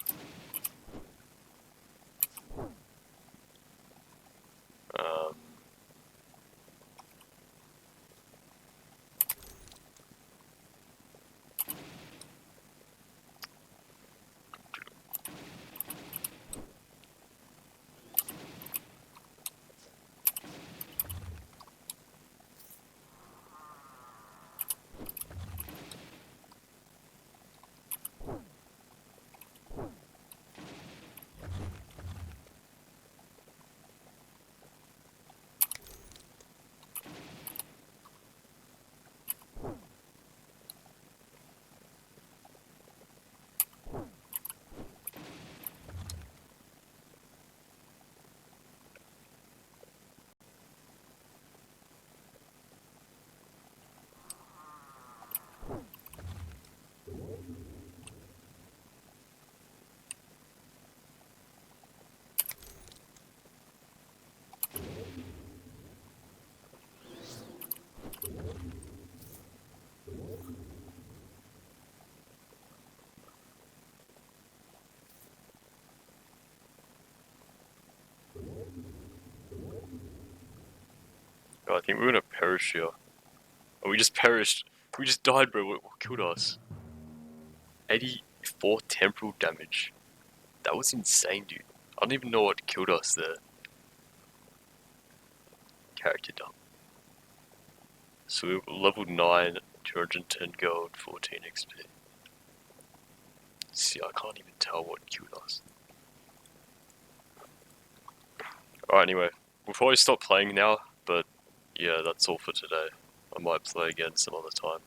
Oh, I think we're gonna perish here. Oh, we just perished. We just died, bro. What killed us? 84 temporal damage. That was insane, dude. I don't even know what killed us there. Character dump. So we were level 9, 210 gold, 14 XP. See, I can't even tell what killed us. Alright, anyway. We'll probably stop playing now, but yeah, that's all for today. I might play again some other time.